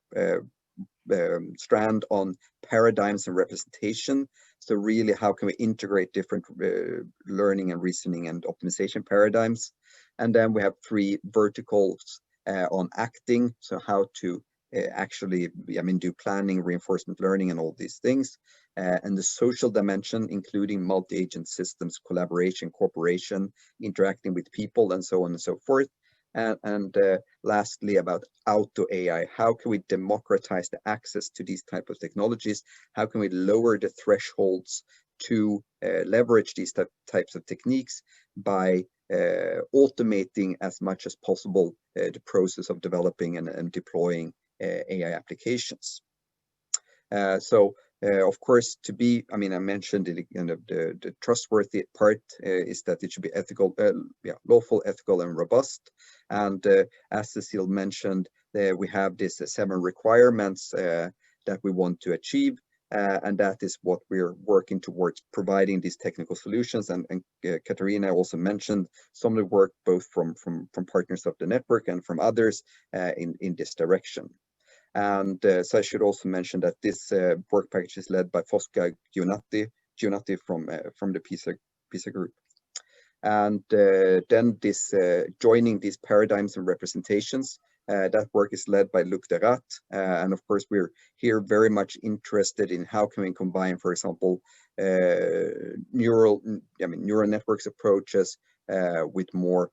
strand on paradigms and representation. So really, how can we integrate different learning and reasoning and optimization paradigms? And then we have 3 verticals on acting. So how to actually, do planning, reinforcement learning, and all these things. And the social dimension, including multi-agent systems, collaboration, cooperation, interacting with people, and so on and so forth. And lastly, about auto AI, how can we democratize the access to these type of technologies? How can we lower the thresholds to leverage these types of techniques by automating as much as possible the process of developing and deploying AI applications. Of course, to be, I mentioned the trustworthy part is that it should be ethical, lawful, ethical, and robust. And as Cecile mentioned, we have these 7 requirements that we want to achieve. and that is what we're working towards, providing these technical solutions. And Katarina also mentioned some of the work both from partners of the network and from others in this direction. And so I should also mention that this work package is led by Fosca Gionatti from the PISA group. And then this joining these paradigms and representations, that work is led by Luc Derat. And of course, we're here very much interested in how can we combine, for example, neural networks approaches with more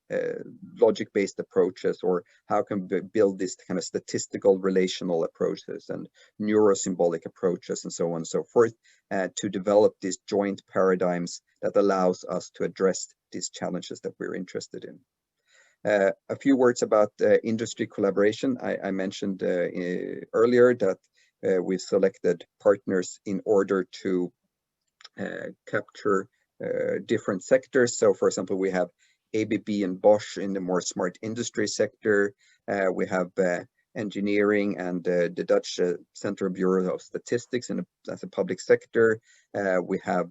logic-based approaches, or how can we build this kind of statistical relational approaches and neurosymbolic approaches and so on and so forth to develop these joint paradigms that allows us to address these challenges that we're interested in. A few words about industry collaboration. I mentioned earlier that we've selected partners in order to capture different sectors. So for example, we have ABB and Bosch in the more smart industry sector. We have engineering and the Dutch Central Bureau of Statistics as a public sector. We have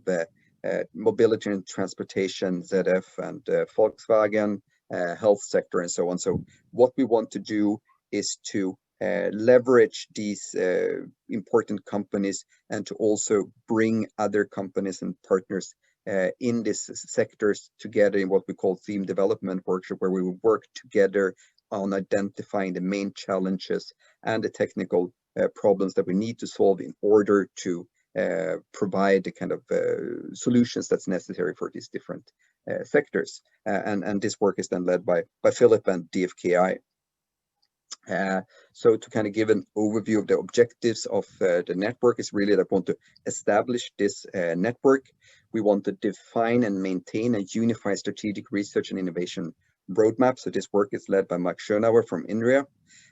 mobility and transportation, ZF and Volkswagen, health sector and so on. So what we want to do is to leverage these important companies and to also bring other companies and partners in these sectors together in what we call theme development workshop, where we will work together on identifying the main challenges and the technical problems that we need to solve in order to provide the kind of solutions that's necessary for these different sectors. And this work is then led by Philip and DFKI. So to kind of give an overview of the objectives of the network is really that we want to establish this network. We want to define and maintain a unified strategic research and innovation roadmap. So this work is led by Mark Schönauer from INRIA.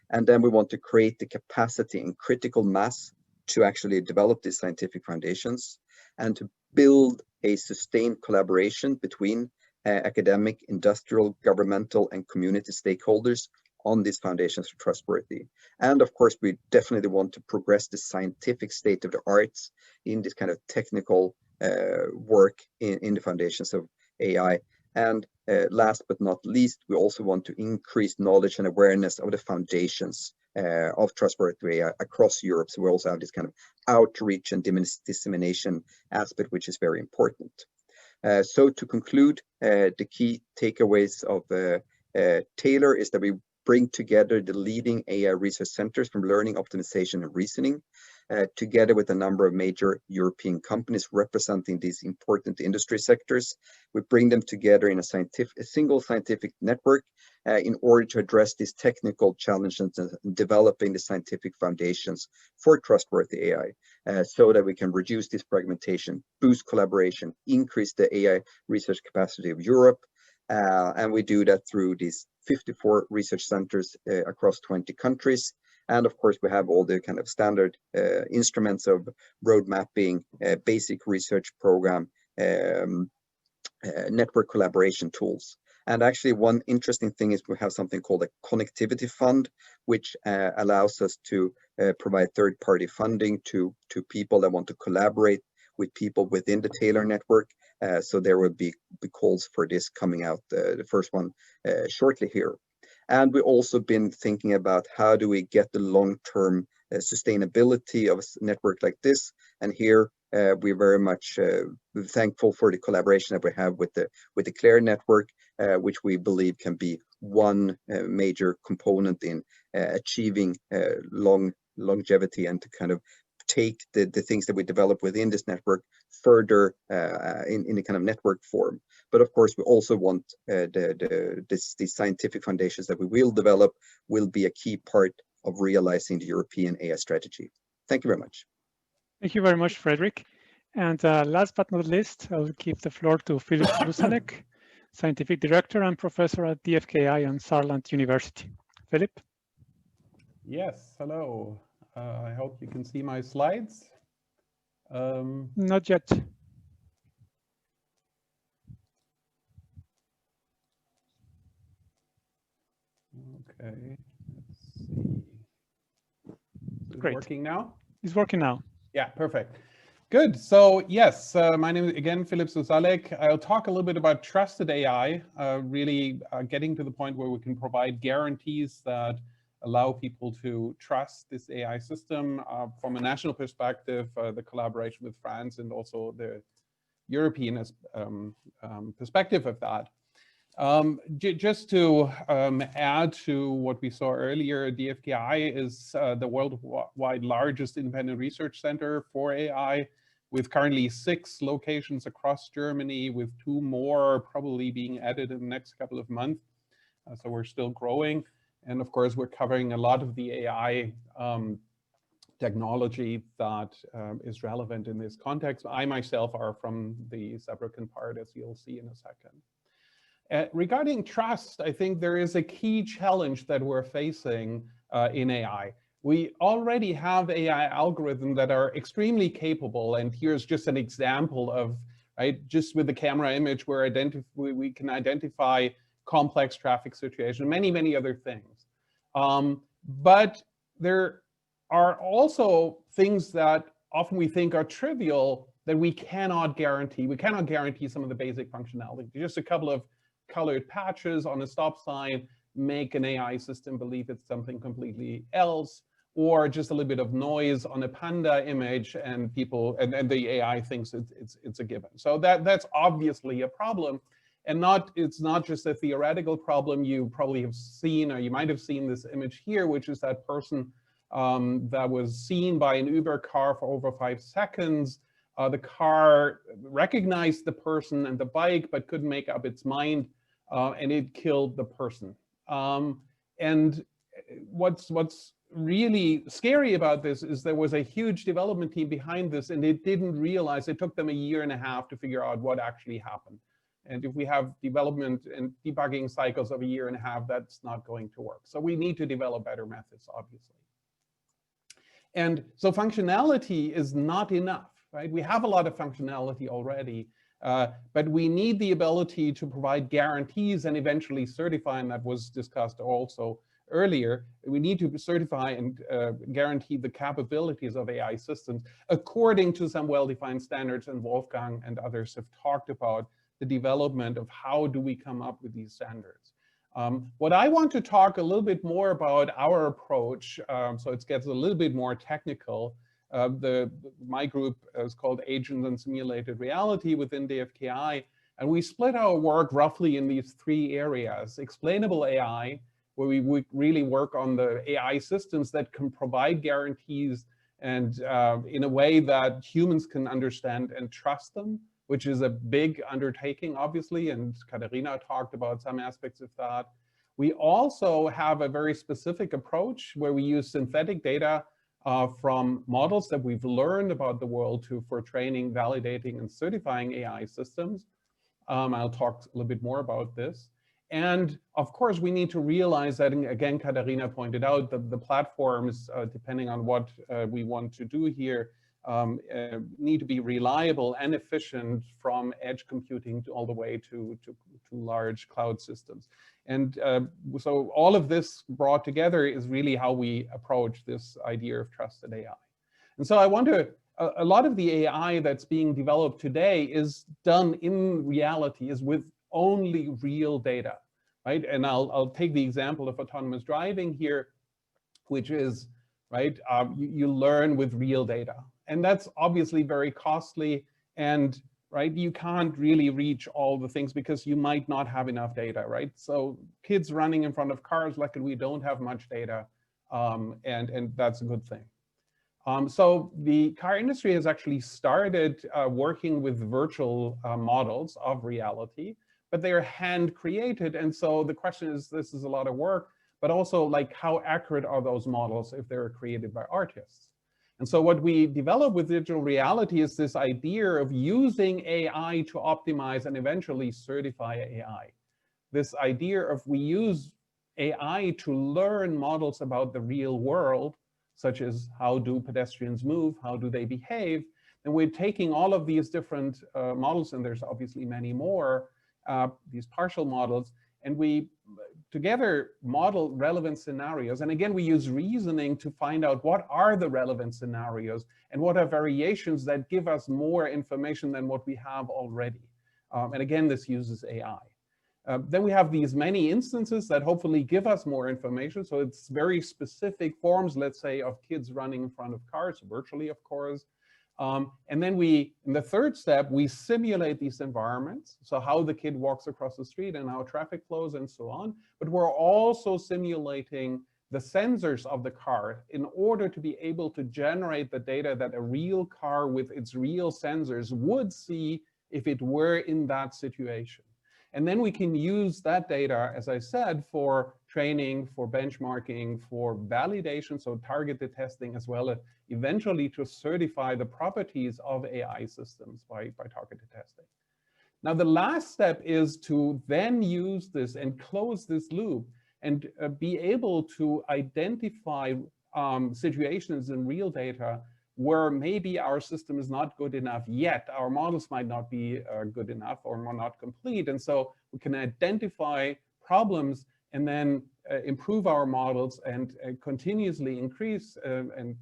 And then we want to create the capacity and critical mass to actually develop these scientific foundations and to build a sustained collaboration between academic, industrial, governmental, and community stakeholders on these foundations for trustworthy. And of course, we definitely want to progress the scientific state of the arts in this kind of technical work in the foundations of AI. And last but not least, we also want to increase knowledge and awareness of the foundations of trustworthy AI across Europe. So we also have this kind of outreach and dissemination aspect, which is very important. So to conclude, the key takeaways of Taylor is that we bring together the leading AI research centers from learning, optimization, and reasoning, together with a number of major European companies representing these important industry sectors. We bring them together in a single scientific network in order to address these technical challenges and developing the scientific foundations for trustworthy AI, so that we can reduce this fragmentation, boost collaboration, increase the AI research capacity of Europe. And we do that through these 54 research centers across 20 countries. And of course, we have all the kind of standard instruments of road mapping, basic research program, network collaboration tools. And actually, one interesting thing is we have something called a connectivity fund, which allows us to provide third-party funding to people that want to collaborate with people within the Taylor network. So there will be calls for this coming out, the first one shortly here. And we've also been thinking about how do we get the long-term sustainability of a network like this. And here we're very much thankful for the collaboration that we have with the CLARE network, which we believe can be one major component in achieving longevity and to kind of take the things that we develop within this network further in the kind of network form. But of course, we also want these scientific foundations that we will develop will be a key part of realizing the European AI strategy. Thank you very much. Thank you very much, Fredrik. And last but not least, I'll give the floor to Philip Lusalek, Scientific Director and Professor at DFKI and Saarland University. Philip? Yes, hello. I hope you can see my slides. Not yet. Okay, let's see. Is it Great. working now? It's working now. Yeah, perfect. Good. So yes, my name is again Philip Susalek. I'll talk a little bit about trusted AI, really getting to the point where we can provide guarantees that allow people to trust this AI system from a national perspective, the collaboration with France and also the European perspective of that. Just to add to what we saw earlier, DFKI is the worldwide largest independent research center for AI, with currently 6 locations across Germany, with 2 more probably being added in the next couple of months. So we're still growing. And of course, we're covering a lot of the AI technology that is relevant in this context. I myself are from the Saarbrücken part, as you'll see in a second. Regarding trust, I think there is a key challenge that we're facing in AI. We already have AI algorithms that are extremely capable, and here's just an example of, right, just with the camera image, we can identify complex traffic situations, many other things. But there are also things that often we think are trivial that we cannot guarantee. We cannot guarantee some of the basic functionality. Just a couple of colored patches on a stop sign make an AI system believe it's something completely else, or just a little bit of noise on a panda image and and the AI thinks it's a given. So that's obviously a problem, and it's not just a theoretical problem. You probably have seen, or you might have seen this image here, which is that person that was seen by an Uber car for over 5 seconds. The car recognized the person and the bike, but couldn't make up its mind, and it killed the person. And what's really scary about this is there was a huge development team behind this, and they didn't realize, it took them 1.5 years to figure out what actually happened. And if we have development and debugging cycles of 1.5 years, that's not going to work. So we need to develop better methods, obviously. And so functionality is not enough, right? We have a lot of functionality already, but we need the ability to provide guarantees and eventually certify, and that was discussed also earlier. We need to certify and guarantee the capabilities of AI systems according to some well-defined standards, and Wolfgang and others have talked about the development of how do we come up with these standards. What I want to talk a little bit more about our approach, so it gets a little bit more technical. My group is called Agents and Simulated Reality within DFKI, and we split our work roughly in these 3 areas. Explainable AI, where we really work on the AI systems that can provide guarantees and in a way that humans can understand and trust them, which is a big undertaking, obviously, and Katharina talked about some aspects of that. We also have a very specific approach where we use synthetic data from models that we've learned about the world for training, validating, and certifying AI systems. I'll talk a little bit more about this. And of course, we need to realize that, again, Katharina pointed out that the platforms, depending on what we want to do here, need to be reliable and efficient, from edge computing all the way to large cloud systems. And so all of this brought together is really how we approach this idea of trusted AI. And so I want to, a lot of the AI that's being developed today is done in reality, is with only real data, right? And I'll take the example of autonomous driving here, which is, right, you learn with real data. And that's obviously very costly, and right, you can't really reach all the things because you might not have enough data, right? So kids running in front of cars, luckily we don't have much data, and that's a good thing. So the car industry has actually started working with virtual models of reality, but they are hand created. And so the question is, this is a lot of work, but also, like, how accurate are those models if they're created by artists? And so what we develop with digital reality is this idea of using AI to optimize and eventually certify AI. This idea of we use AI to learn models about the real world, such as how do pedestrians move, how do they behave, and we're taking all of these different models, and there's obviously many more, these partial models, and we together model relevant scenarios. And again, we use reasoning to find out what are the relevant scenarios and what are variations that give us more information than what we have already. And again, this uses AI. Then we have these many instances that hopefully give us more information. So it's very specific forms, let's say, of kids running in front of cars, virtually, of course. And then in the third step, we simulate these environments. So how the kid walks across the street and how traffic flows and so on. But we're also simulating the sensors of the car in order to be able to generate the data that a real car with its real sensors would see if it were in that situation. And then we can use that data, as I said, for training, for benchmarking, for validation, so targeted testing, as well as eventually to certify the properties of AI systems by targeted testing. Now, the last step is to then use this and close this loop and be able to identify situations in real data where maybe our system is not good enough yet. Our models might not be good enough or not complete. And so we can identify problems and then improve our models and continuously increase and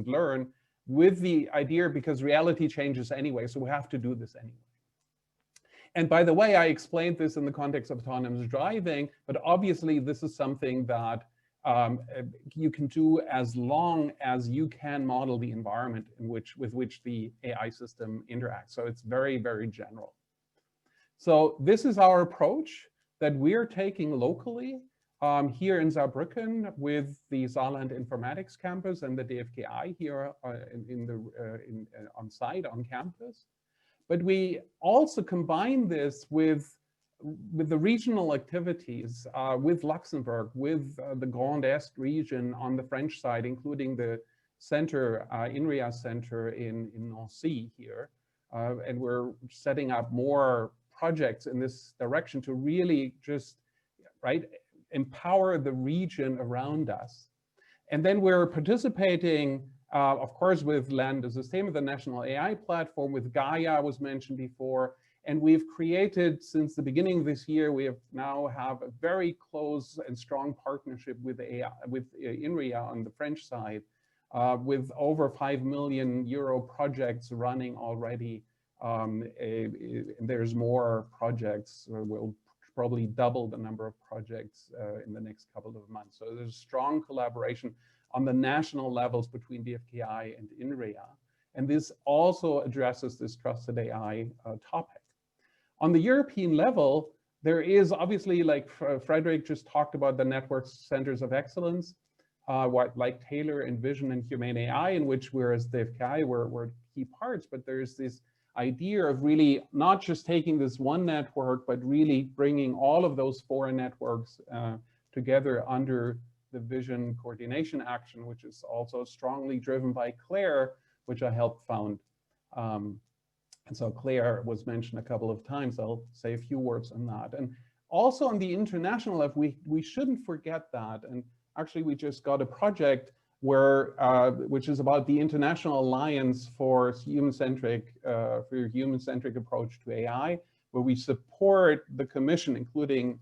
learn with the idea, because reality changes anyway. So we have to do this anyway. And by the way, I explained this in the context of autonomous driving, but obviously this is something that you can do as long as you can model the environment with which the AI system interacts. So it's very, very general. So this is our approach that we're taking locally here in Saarbrücken with the Saarland Informatics Campus and the DFKI here on site, on campus. But we also combine this with the regional activities, with Luxembourg, with the Grand Est region on the French side, including the center, INRIA Center in Nancy here. And we're setting up more projects in this direction to really just, empower the region around us. And then we're participating, of course, with Land as a System, the National AI Platform, with Gaia was mentioned before. And we've created, since the beginning of this year, we now have a very close and strong partnership with INRIA on the French side, with over €5 million projects running already. There's more projects. We'll probably double the number of projects in the next couple of months. So there's strong collaboration on the national levels between DFKI and INRIA. And this also addresses this trusted AI topic. On the European level, there is obviously, like Frederick just talked about, the network centers of excellence, like Taylor and Vision and Humane AI, in which we're, as DFKI, we're key parts, but there's this idea of really not just taking this one network, but really bringing all of those foreign networks together under the Vision Coordination Action, which is also strongly driven by Claire, which I helped found. And so Claire was mentioned a couple of times. I'll say a few words on that. And also on the international level, we shouldn't forget that. And actually, we just got a project where, which is about the International Alliance for human-centric approach to AI, where we support the Commission, including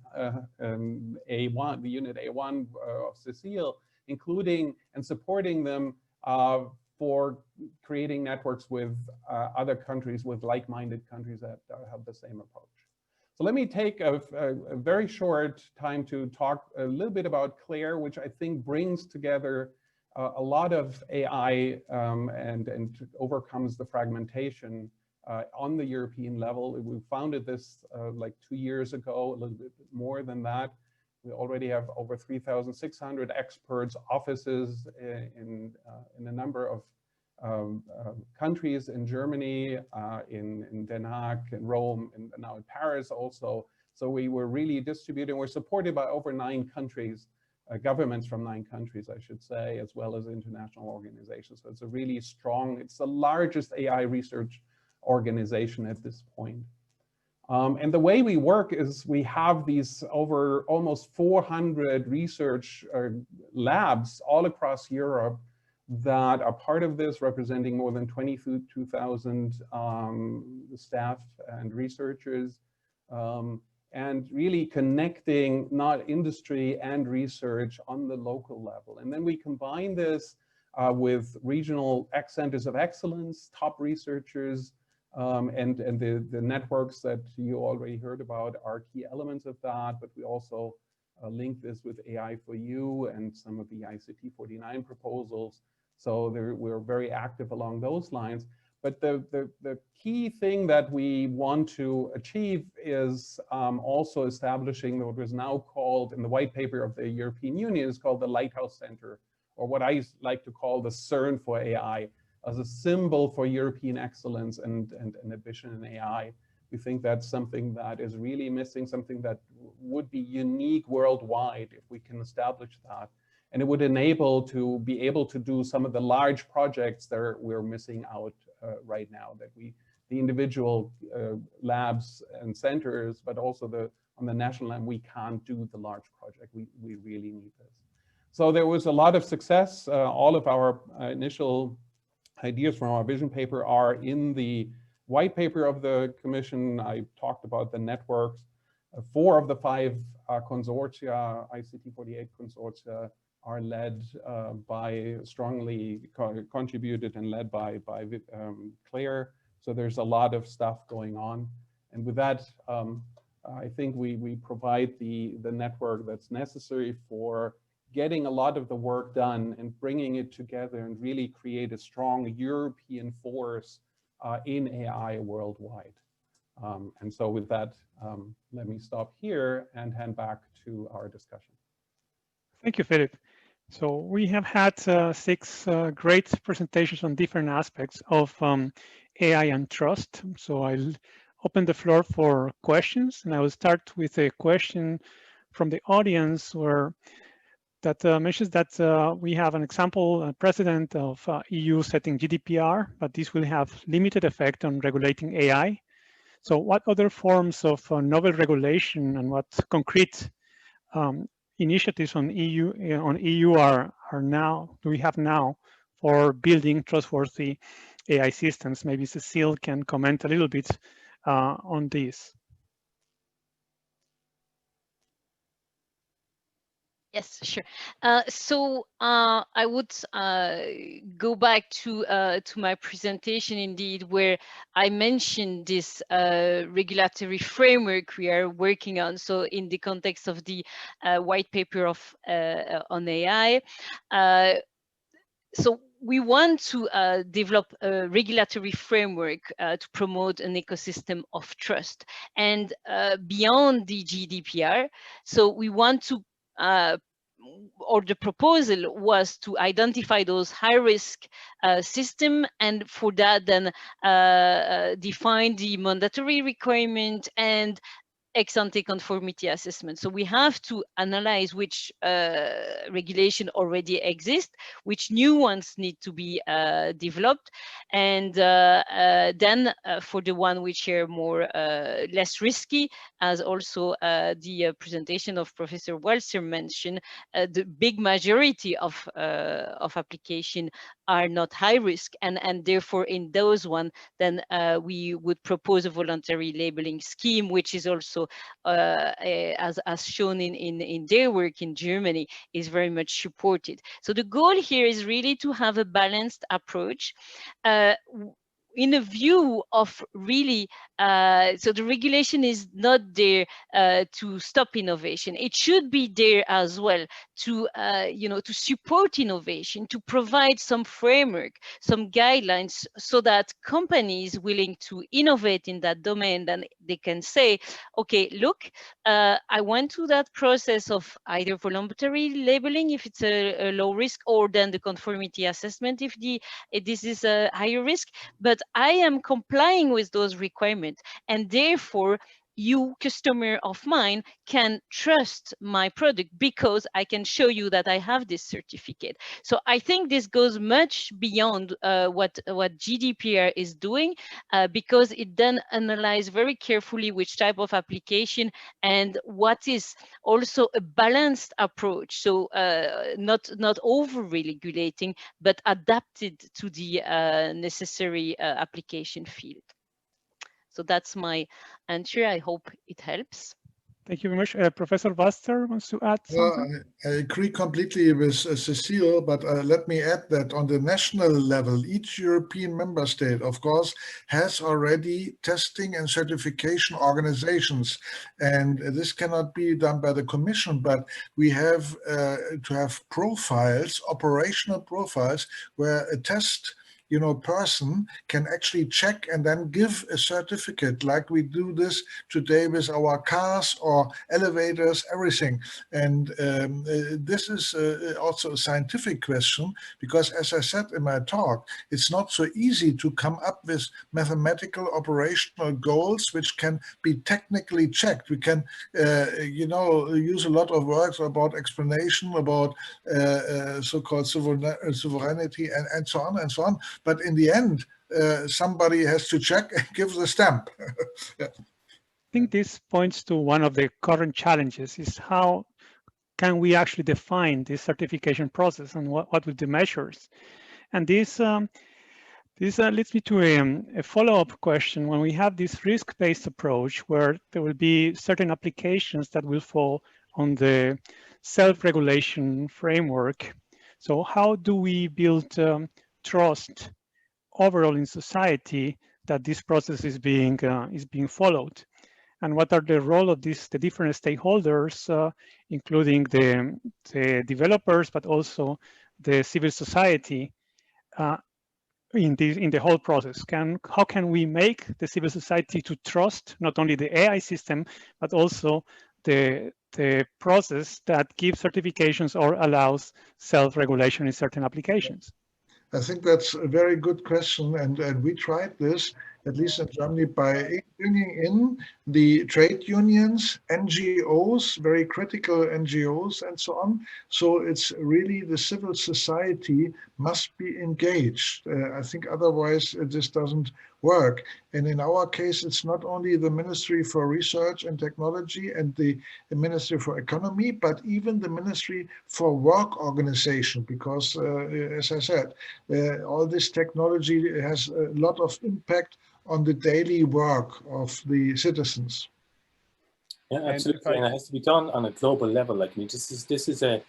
A1, the unit A1 of Cecile, including and supporting them for creating networks with other countries, with like-minded countries that have the same approach. So let me take a very short time to talk a little bit about Claire, which I think brings together a lot of AI and overcomes the fragmentation on the European level. We founded this like 2 years ago, a little bit more than that. We already have over 3,600 experts, offices in a number of countries in Germany, in Den Haag, in Rome, and now in Paris also. So we were really distributing. We're supported by over 9 countries, governments from 9 countries, I should say, as well as international organizations. So it's a really strong, it's the largest AI research organization at this point. And the way we work is we have these over almost 400 research labs all across Europe that are part of this, representing more than 22,000 staff and researchers. and really connecting not industry and research on the local level. And then we combine this with regional centers of excellence, top researchers, and the networks that you already heard about are key elements of that, but we also link this with AI for You and some of the ICT 49 proposals. So we're very active along those lines. But the key thing that we want to achieve is also establishing what is now called, in the white paper of the European Union, is called the Lighthouse Center, or what I like to call the CERN for AI, as a symbol for European excellence and ambition in AI. We think that's something that is really missing, something that would be unique worldwide if we can establish that. And it would enable to be able to do some of the large projects that we're missing out right now, that the individual labs and centers, but also on the national level, we can't do the large project. We really need this. So there was a lot of success. All of our initial ideas from our vision paper are in the white paper of the Commission. I talked about the networks. 4 of the 5 consortia, ICT 48 consortia, are led strongly contributed and led by Claire. So there's a lot of stuff going on. And with that, I think we provide the network that's necessary for getting a lot of the work done and bringing it together and really create a strong European force in AI worldwide. And so with that, let me stop here and hand back to our discussion. Thank you, Philip. So we have had 6 great presentations on different aspects of AI and trust. So I'll open the floor for questions, and I will start with a question from the audience that mentions that we have an example, precedent of EU setting GDPR, but this will have limited effect on regulating AI. So what other forms of novel regulation and what concrete initiatives on EU do we have now for building trustworthy AI systems? Maybe Cecile can comment a little bit on this. Yes, sure. So I would go back to my presentation, indeed, where I mentioned this regulatory framework we are working on. So in the context of the white paper on AI, so we want to develop a regulatory framework to promote an ecosystem of trust. And beyond the GDPR, so we want to or the proposal was to identify those high-risk systems, and for that then define the mandatory requirement and ex-ante conformity assessment. So we have to analyze which regulation already exists, which new ones need to be developed, and then for the one which are less risky, as also the presentation of Professor Walser mentioned, the big majority of application are not high risk, and therefore in those one, then we would propose a voluntary labeling scheme, which is also as shown in their work in Germany, is very much supported. So the goal here is really to have a balanced approach in a view of really, so the regulation is not there to stop innovation. It should be there as well to, to support innovation, to provide some framework, some guidelines, so that companies willing to innovate in that domain, then they can say, okay, look, I went through that process of either voluntary labeling if it's a low risk, or then the conformity assessment if this is a higher risk, but I am complying with those requirements, and therefore you, customer of mine, can trust my product because I can show you that I have this certificate. So I think this goes much beyond what GDPR is doing, because it then analyzes very carefully which type of application and what is also a balanced approach. So not over-regulating, but adapted to the necessary application field. So that's my answer. I hope it helps. Thank you very much. Professor Buster wants to add something? I agree completely with Cecile, but let me add that on the national level, each European member state, of course, has already testing and certification organizations. And this cannot be done by the Commission, but we have to have profiles, operational profiles, where a test person can actually check and then give a certificate, like we do this today with our cars or elevators, everything. And this is also a scientific question, because as I said in my talk, it's not so easy to come up with mathematical operational goals which can be technically checked. We can, use a lot of words about explanation, about so-called sovereignty and so on and so on. But in the end, somebody has to check and give the stamp. Yeah. I think this points to one of the current challenges, is how can we actually define this certification process, and what will the measures? And this leads me to a follow-up question. When we have this risk-based approach, where there will be certain applications that will fall on the self-regulation framework, so how do we build trust overall in society that this process is being followed? And what are the role of the different stakeholders, including the developers, but also the civil society in the whole process? How can we make the civil society to trust not only the AI system, but also the process that gives certifications or allows self-regulation in certain applications? I think that's a very good question, and we tried this, at least in Germany, by bringing in the trade unions, NGOs, very critical NGOs, and so on. So it's really the civil society must be engaged. I think otherwise this doesn't work. And in our case, it's not only the Ministry for Research and Technology and the Ministry for Economy, but even the Ministry for Work Organization, because as I said, all this technology has a lot of impact on the daily work of the citizens. Yeah, absolutely, and it has to be done on a global level. Like, I mean, this is a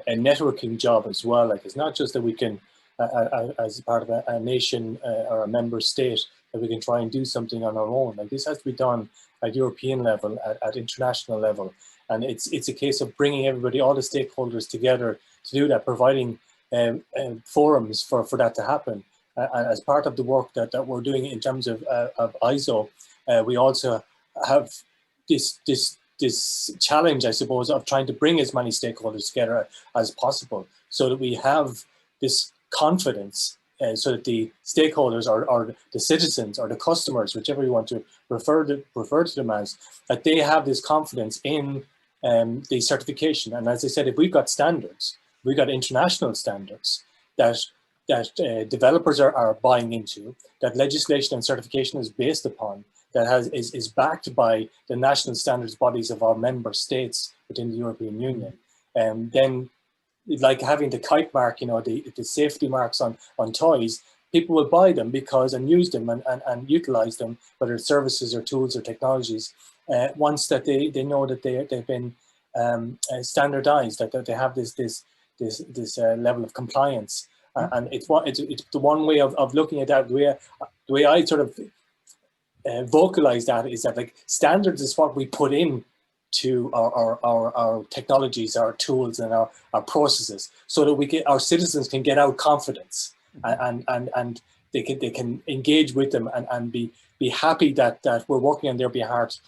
networking job as well. Like, it's not just that we can, as part of a nation or a member state, that we can try and do something on our own. Like, this has to be done at European level, at international level, and it's a case of bringing everybody, all the stakeholders together to do that, providing forums for that to happen. And as part of the work that we're doing in terms of ISO, we also have this challenge, I suppose, of trying to bring as many stakeholders together as possible, so that we have this confidence, so that the stakeholders or the citizens or the customers, whichever you want to refer to them as, that they have this confidence in the certification. And as I said, if we've got standards, we've got international standards that developers are buying into, that legislation and certification is based upon, that is backed by the national standards bodies of our member states within the European Union, and then, like having the kite mark, the safety marks on toys, people will buy them and use them and utilize them, whether it's services or tools or technologies, once that they know that they've been standardized, that they have this level of compliance. And it's the one way of looking at that. The way I sort of vocalize that is that, like, standards is what we put in to our technologies, our tools, and our processes, so that our citizens can get out confidence, and they can engage with them and be happy that we're working on their behalf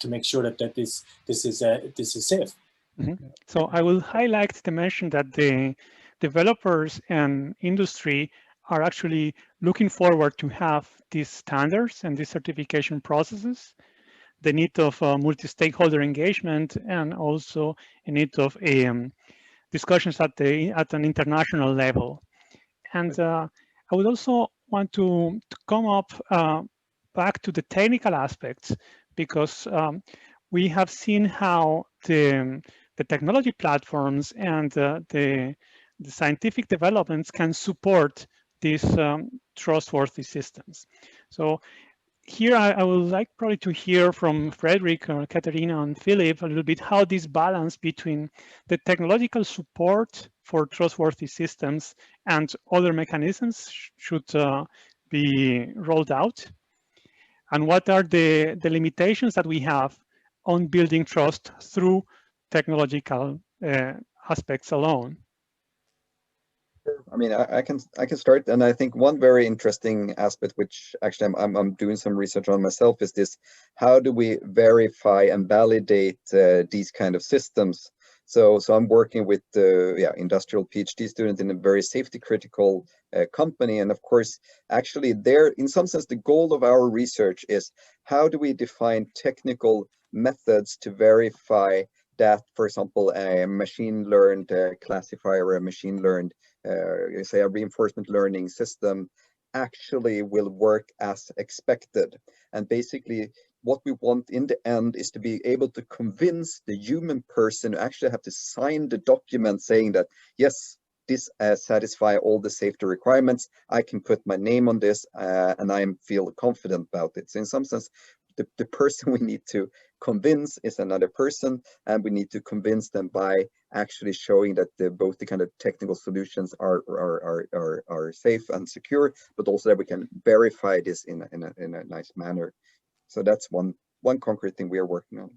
to make sure that this is safe. Mm-hmm. So I will highlight the mention that the developers and industry are actually looking forward to have these standards and these certification processes, the need of multi-stakeholder engagement, and also a need of discussions at an international level. And I would also want to come up back to the technical aspects, because we have seen how the technology platforms and the scientific developments can support these trustworthy systems. So here I would like probably to hear from Frederick or Katerina and Philip a little bit how this balance between the technological support for trustworthy systems and other mechanisms should be rolled out. And what are the limitations that we have on building trust through technological aspects alone? I mean, I can start, and I think one very interesting aspect, which actually I'm doing some research on myself, is this: how do we verify and validate these kind of systems? So I'm working with industrial PhD student in a very safety critical company, and of course, actually, there, in some sense, the goal of our research is how do we define technical methods to verify that, for example, a machine learned classifier or a machine learned say a reinforcement learning system actually will work as expected. And basically what we want in the end is to be able to convince the human person who actually have to sign the document saying that, yes, this satisfy all the safety requirements, I can put my name on this and I feel confident about it. So in some sense, the person we need to convince is another person, and we need to convince them by actually showing that both the kind of technical solutions are safe and secure, but also that we can verify this in a nice manner. So that's one concrete thing we are working on.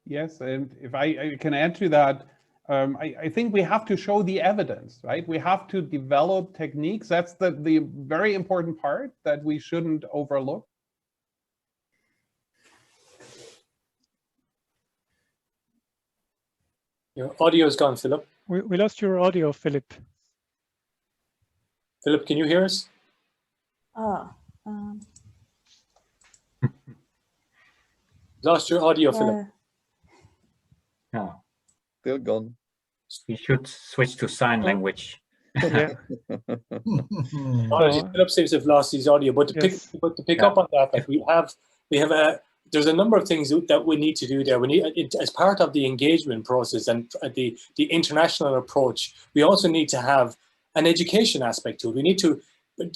Yes, and if I can add to that, I think we have to show the evidence, right? We have to develop techniques. That's the very important part that we shouldn't overlook. Your audio is gone, Philip. We lost your audio, Philip. Philip, can you hear us? Lost your audio, Philip. No. Still gone. We should switch to sign language. Yeah. Philip seems to have lost his audio, but to pick up on that, like we have there's a number of things that we need to do there. We need, as part of the engagement process and the international approach, we also need to have an education aspect to it. We need to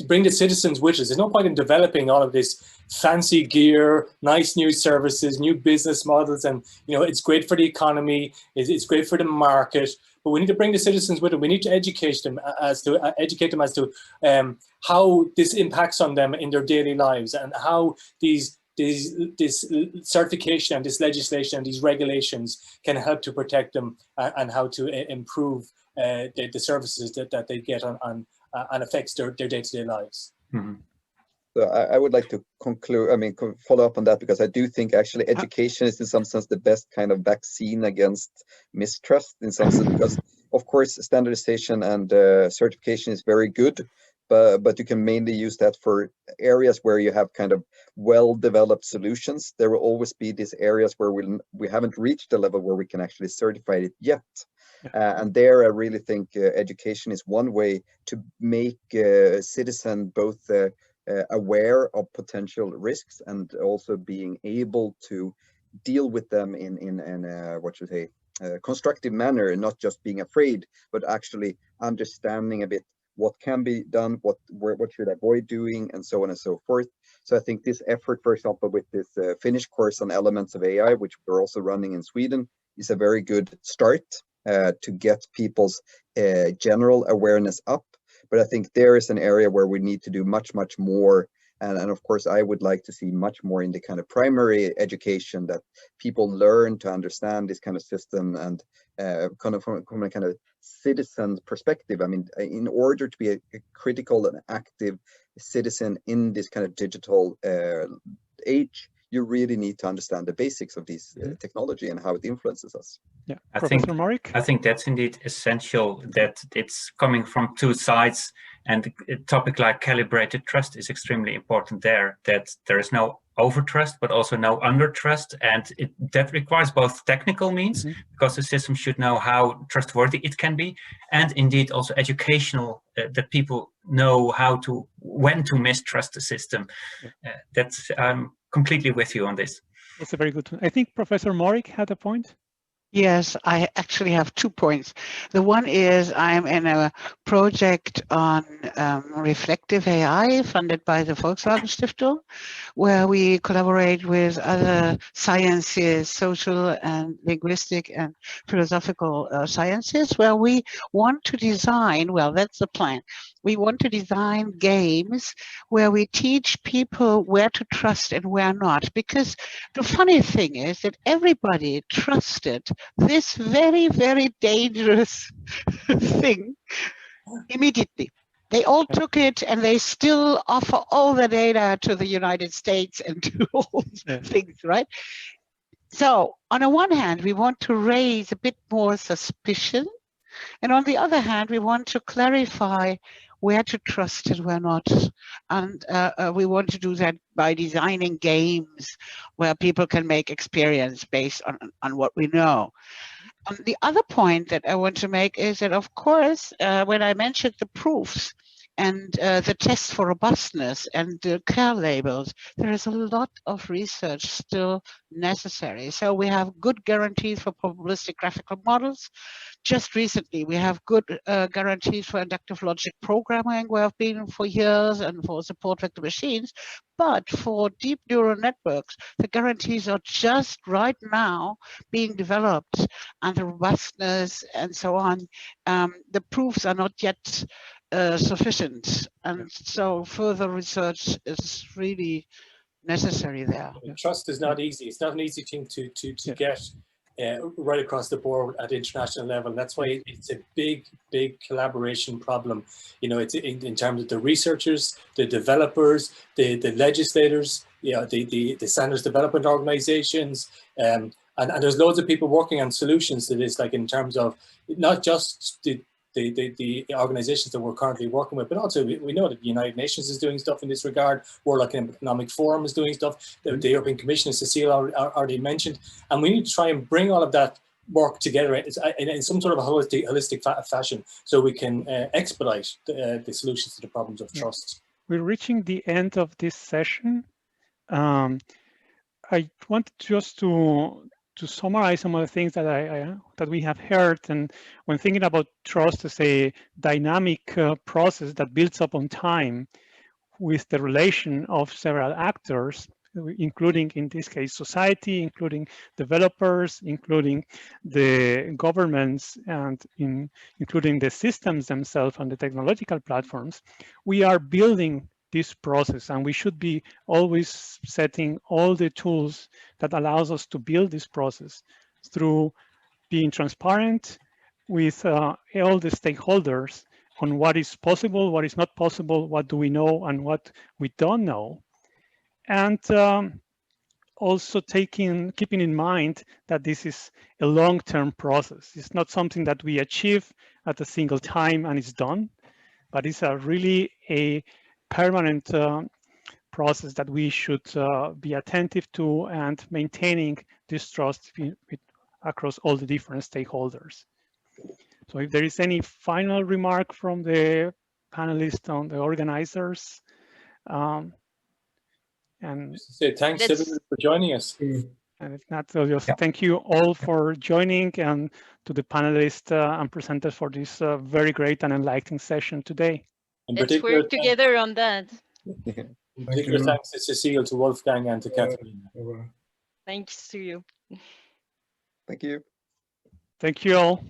bring the citizens with us. There's no point in developing all of this fancy gear, nice new services, new business models, and it's great for the economy, it's great for the market, but we need to bring the citizens with it. We need to educate them as to how this impacts on them in their daily lives, and how this certification and this legislation and these regulations can help to protect them and how to improve the services that they get and affects their day-to-day lives. Mm-hmm. So I would like to conclude, follow up on that, because I do think actually education is in some sense the best kind of vaccine against mistrust in some sense, because of course standardization and certification is very good, but you can mainly use that for areas where you have kind of well-developed solutions. There will always be these areas where we haven't reached the level where we can actually certify it yet. And there I really think education is one way to make citizens both aware of potential risks and also being able to deal with them in a constructive manner, and not just being afraid, but actually understanding a bit what can be done, what should I avoid doing, and so on and so forth. So I think this effort, for example, with this Finnish course on elements of AI, which we're also running in Sweden, is a very good start to get people's general awareness up. But I think there is an area where we need to do much more. And of course, I would like to see much more in the kind of primary education, that people learn to understand this kind of system and kind of from a kind of citizen perspective. I mean, in order to be a critical and active citizen in this kind of digital age, you really need to understand the basics of these technology and how it influences us. Yeah, Professor Morik? I think that's indeed essential, that it's coming from two sides, and a topic like calibrated trust is extremely important there, that there is no overtrust, but also no undertrust, and that requires both technical means, because the system should know how trustworthy it can be, and indeed also educational, that people know when to mistrust the system. That's completely with you on this. That's a very good one. I think Professor Morik had a point. Yes, I actually have 2 points. The one is I'm in a project on reflective AI funded by the Volkswagen Stiftung, where we collaborate with other sciences, social and linguistic and philosophical sciences, where we want to design, well, that's the plan. We want to design games where we teach people where to trust and where not. Because the funny thing is that everybody trusted this very, very dangerous thing immediately. They all took it and they still offer all the data to the United States and to all things, right? So on the one hand, we want to raise a bit more suspicion. And on the other hand, we want to clarify where to trust and where not. And we want to do that by designing games where people can make experience based on what we know. The other point that I want to make is that, of course, when I mentioned the proofs and the tests for robustness and the care labels, there is a lot of research still necessary. So we have good guarantees for probabilistic graphical models. Just recently, we have good guarantees for inductive logic programming, where I've been for years, and for support vector machines. But for deep neural networks, the guarantees are just right now being developed, and the robustness and so on. The proofs are not yet sufficient. And so further research is really necessary there. Trust is not easy. It's not an easy thing to get right across the board at international level. That's why it's a big collaboration problem. You know, it's in terms of the researchers, the developers, the legislators, you know, the standards development organizations, and there's loads of people working on solutions to this, like in terms of not just the organizations that we're currently working with, but also we know that the United Nations is doing stuff in this regard. World Economic Forum is doing stuff. The European Commission, as Cecile already mentioned, and we need to try and bring all of that work together in some sort of a holistic fashion, so we can expedite the solutions to the problems of trust. We're reaching the end of this session. I wanted just to summarize some of the things that that we have heard. And when thinking about trust as a dynamic process that builds up on time with the relation of several actors, including, in this case, society, including developers, including the governments, and including the systems themselves and the technological platforms, we are building this process, and we should be always setting all the tools that allows us to build this process through being transparent with all the stakeholders on what is possible, what is not possible, what do we know and what we don't know. And also keeping in mind that this is a long-term process. It's not something that we achieve at a single time and it's done, but it's really a permanent process that we should be attentive to, and maintaining this trust across all the different stakeholders. So if there is any final remark from the panelists on the organizers, and say thanks everyone for joining us. And if not, so just thank you all for joining, and to the panelists and presenters for this very great and enlightening session today. Let's work together on that. In particular, thanks to Cecile, to Wolfgang, and to Catherine. Thanks to you. Thank you. Thank you all.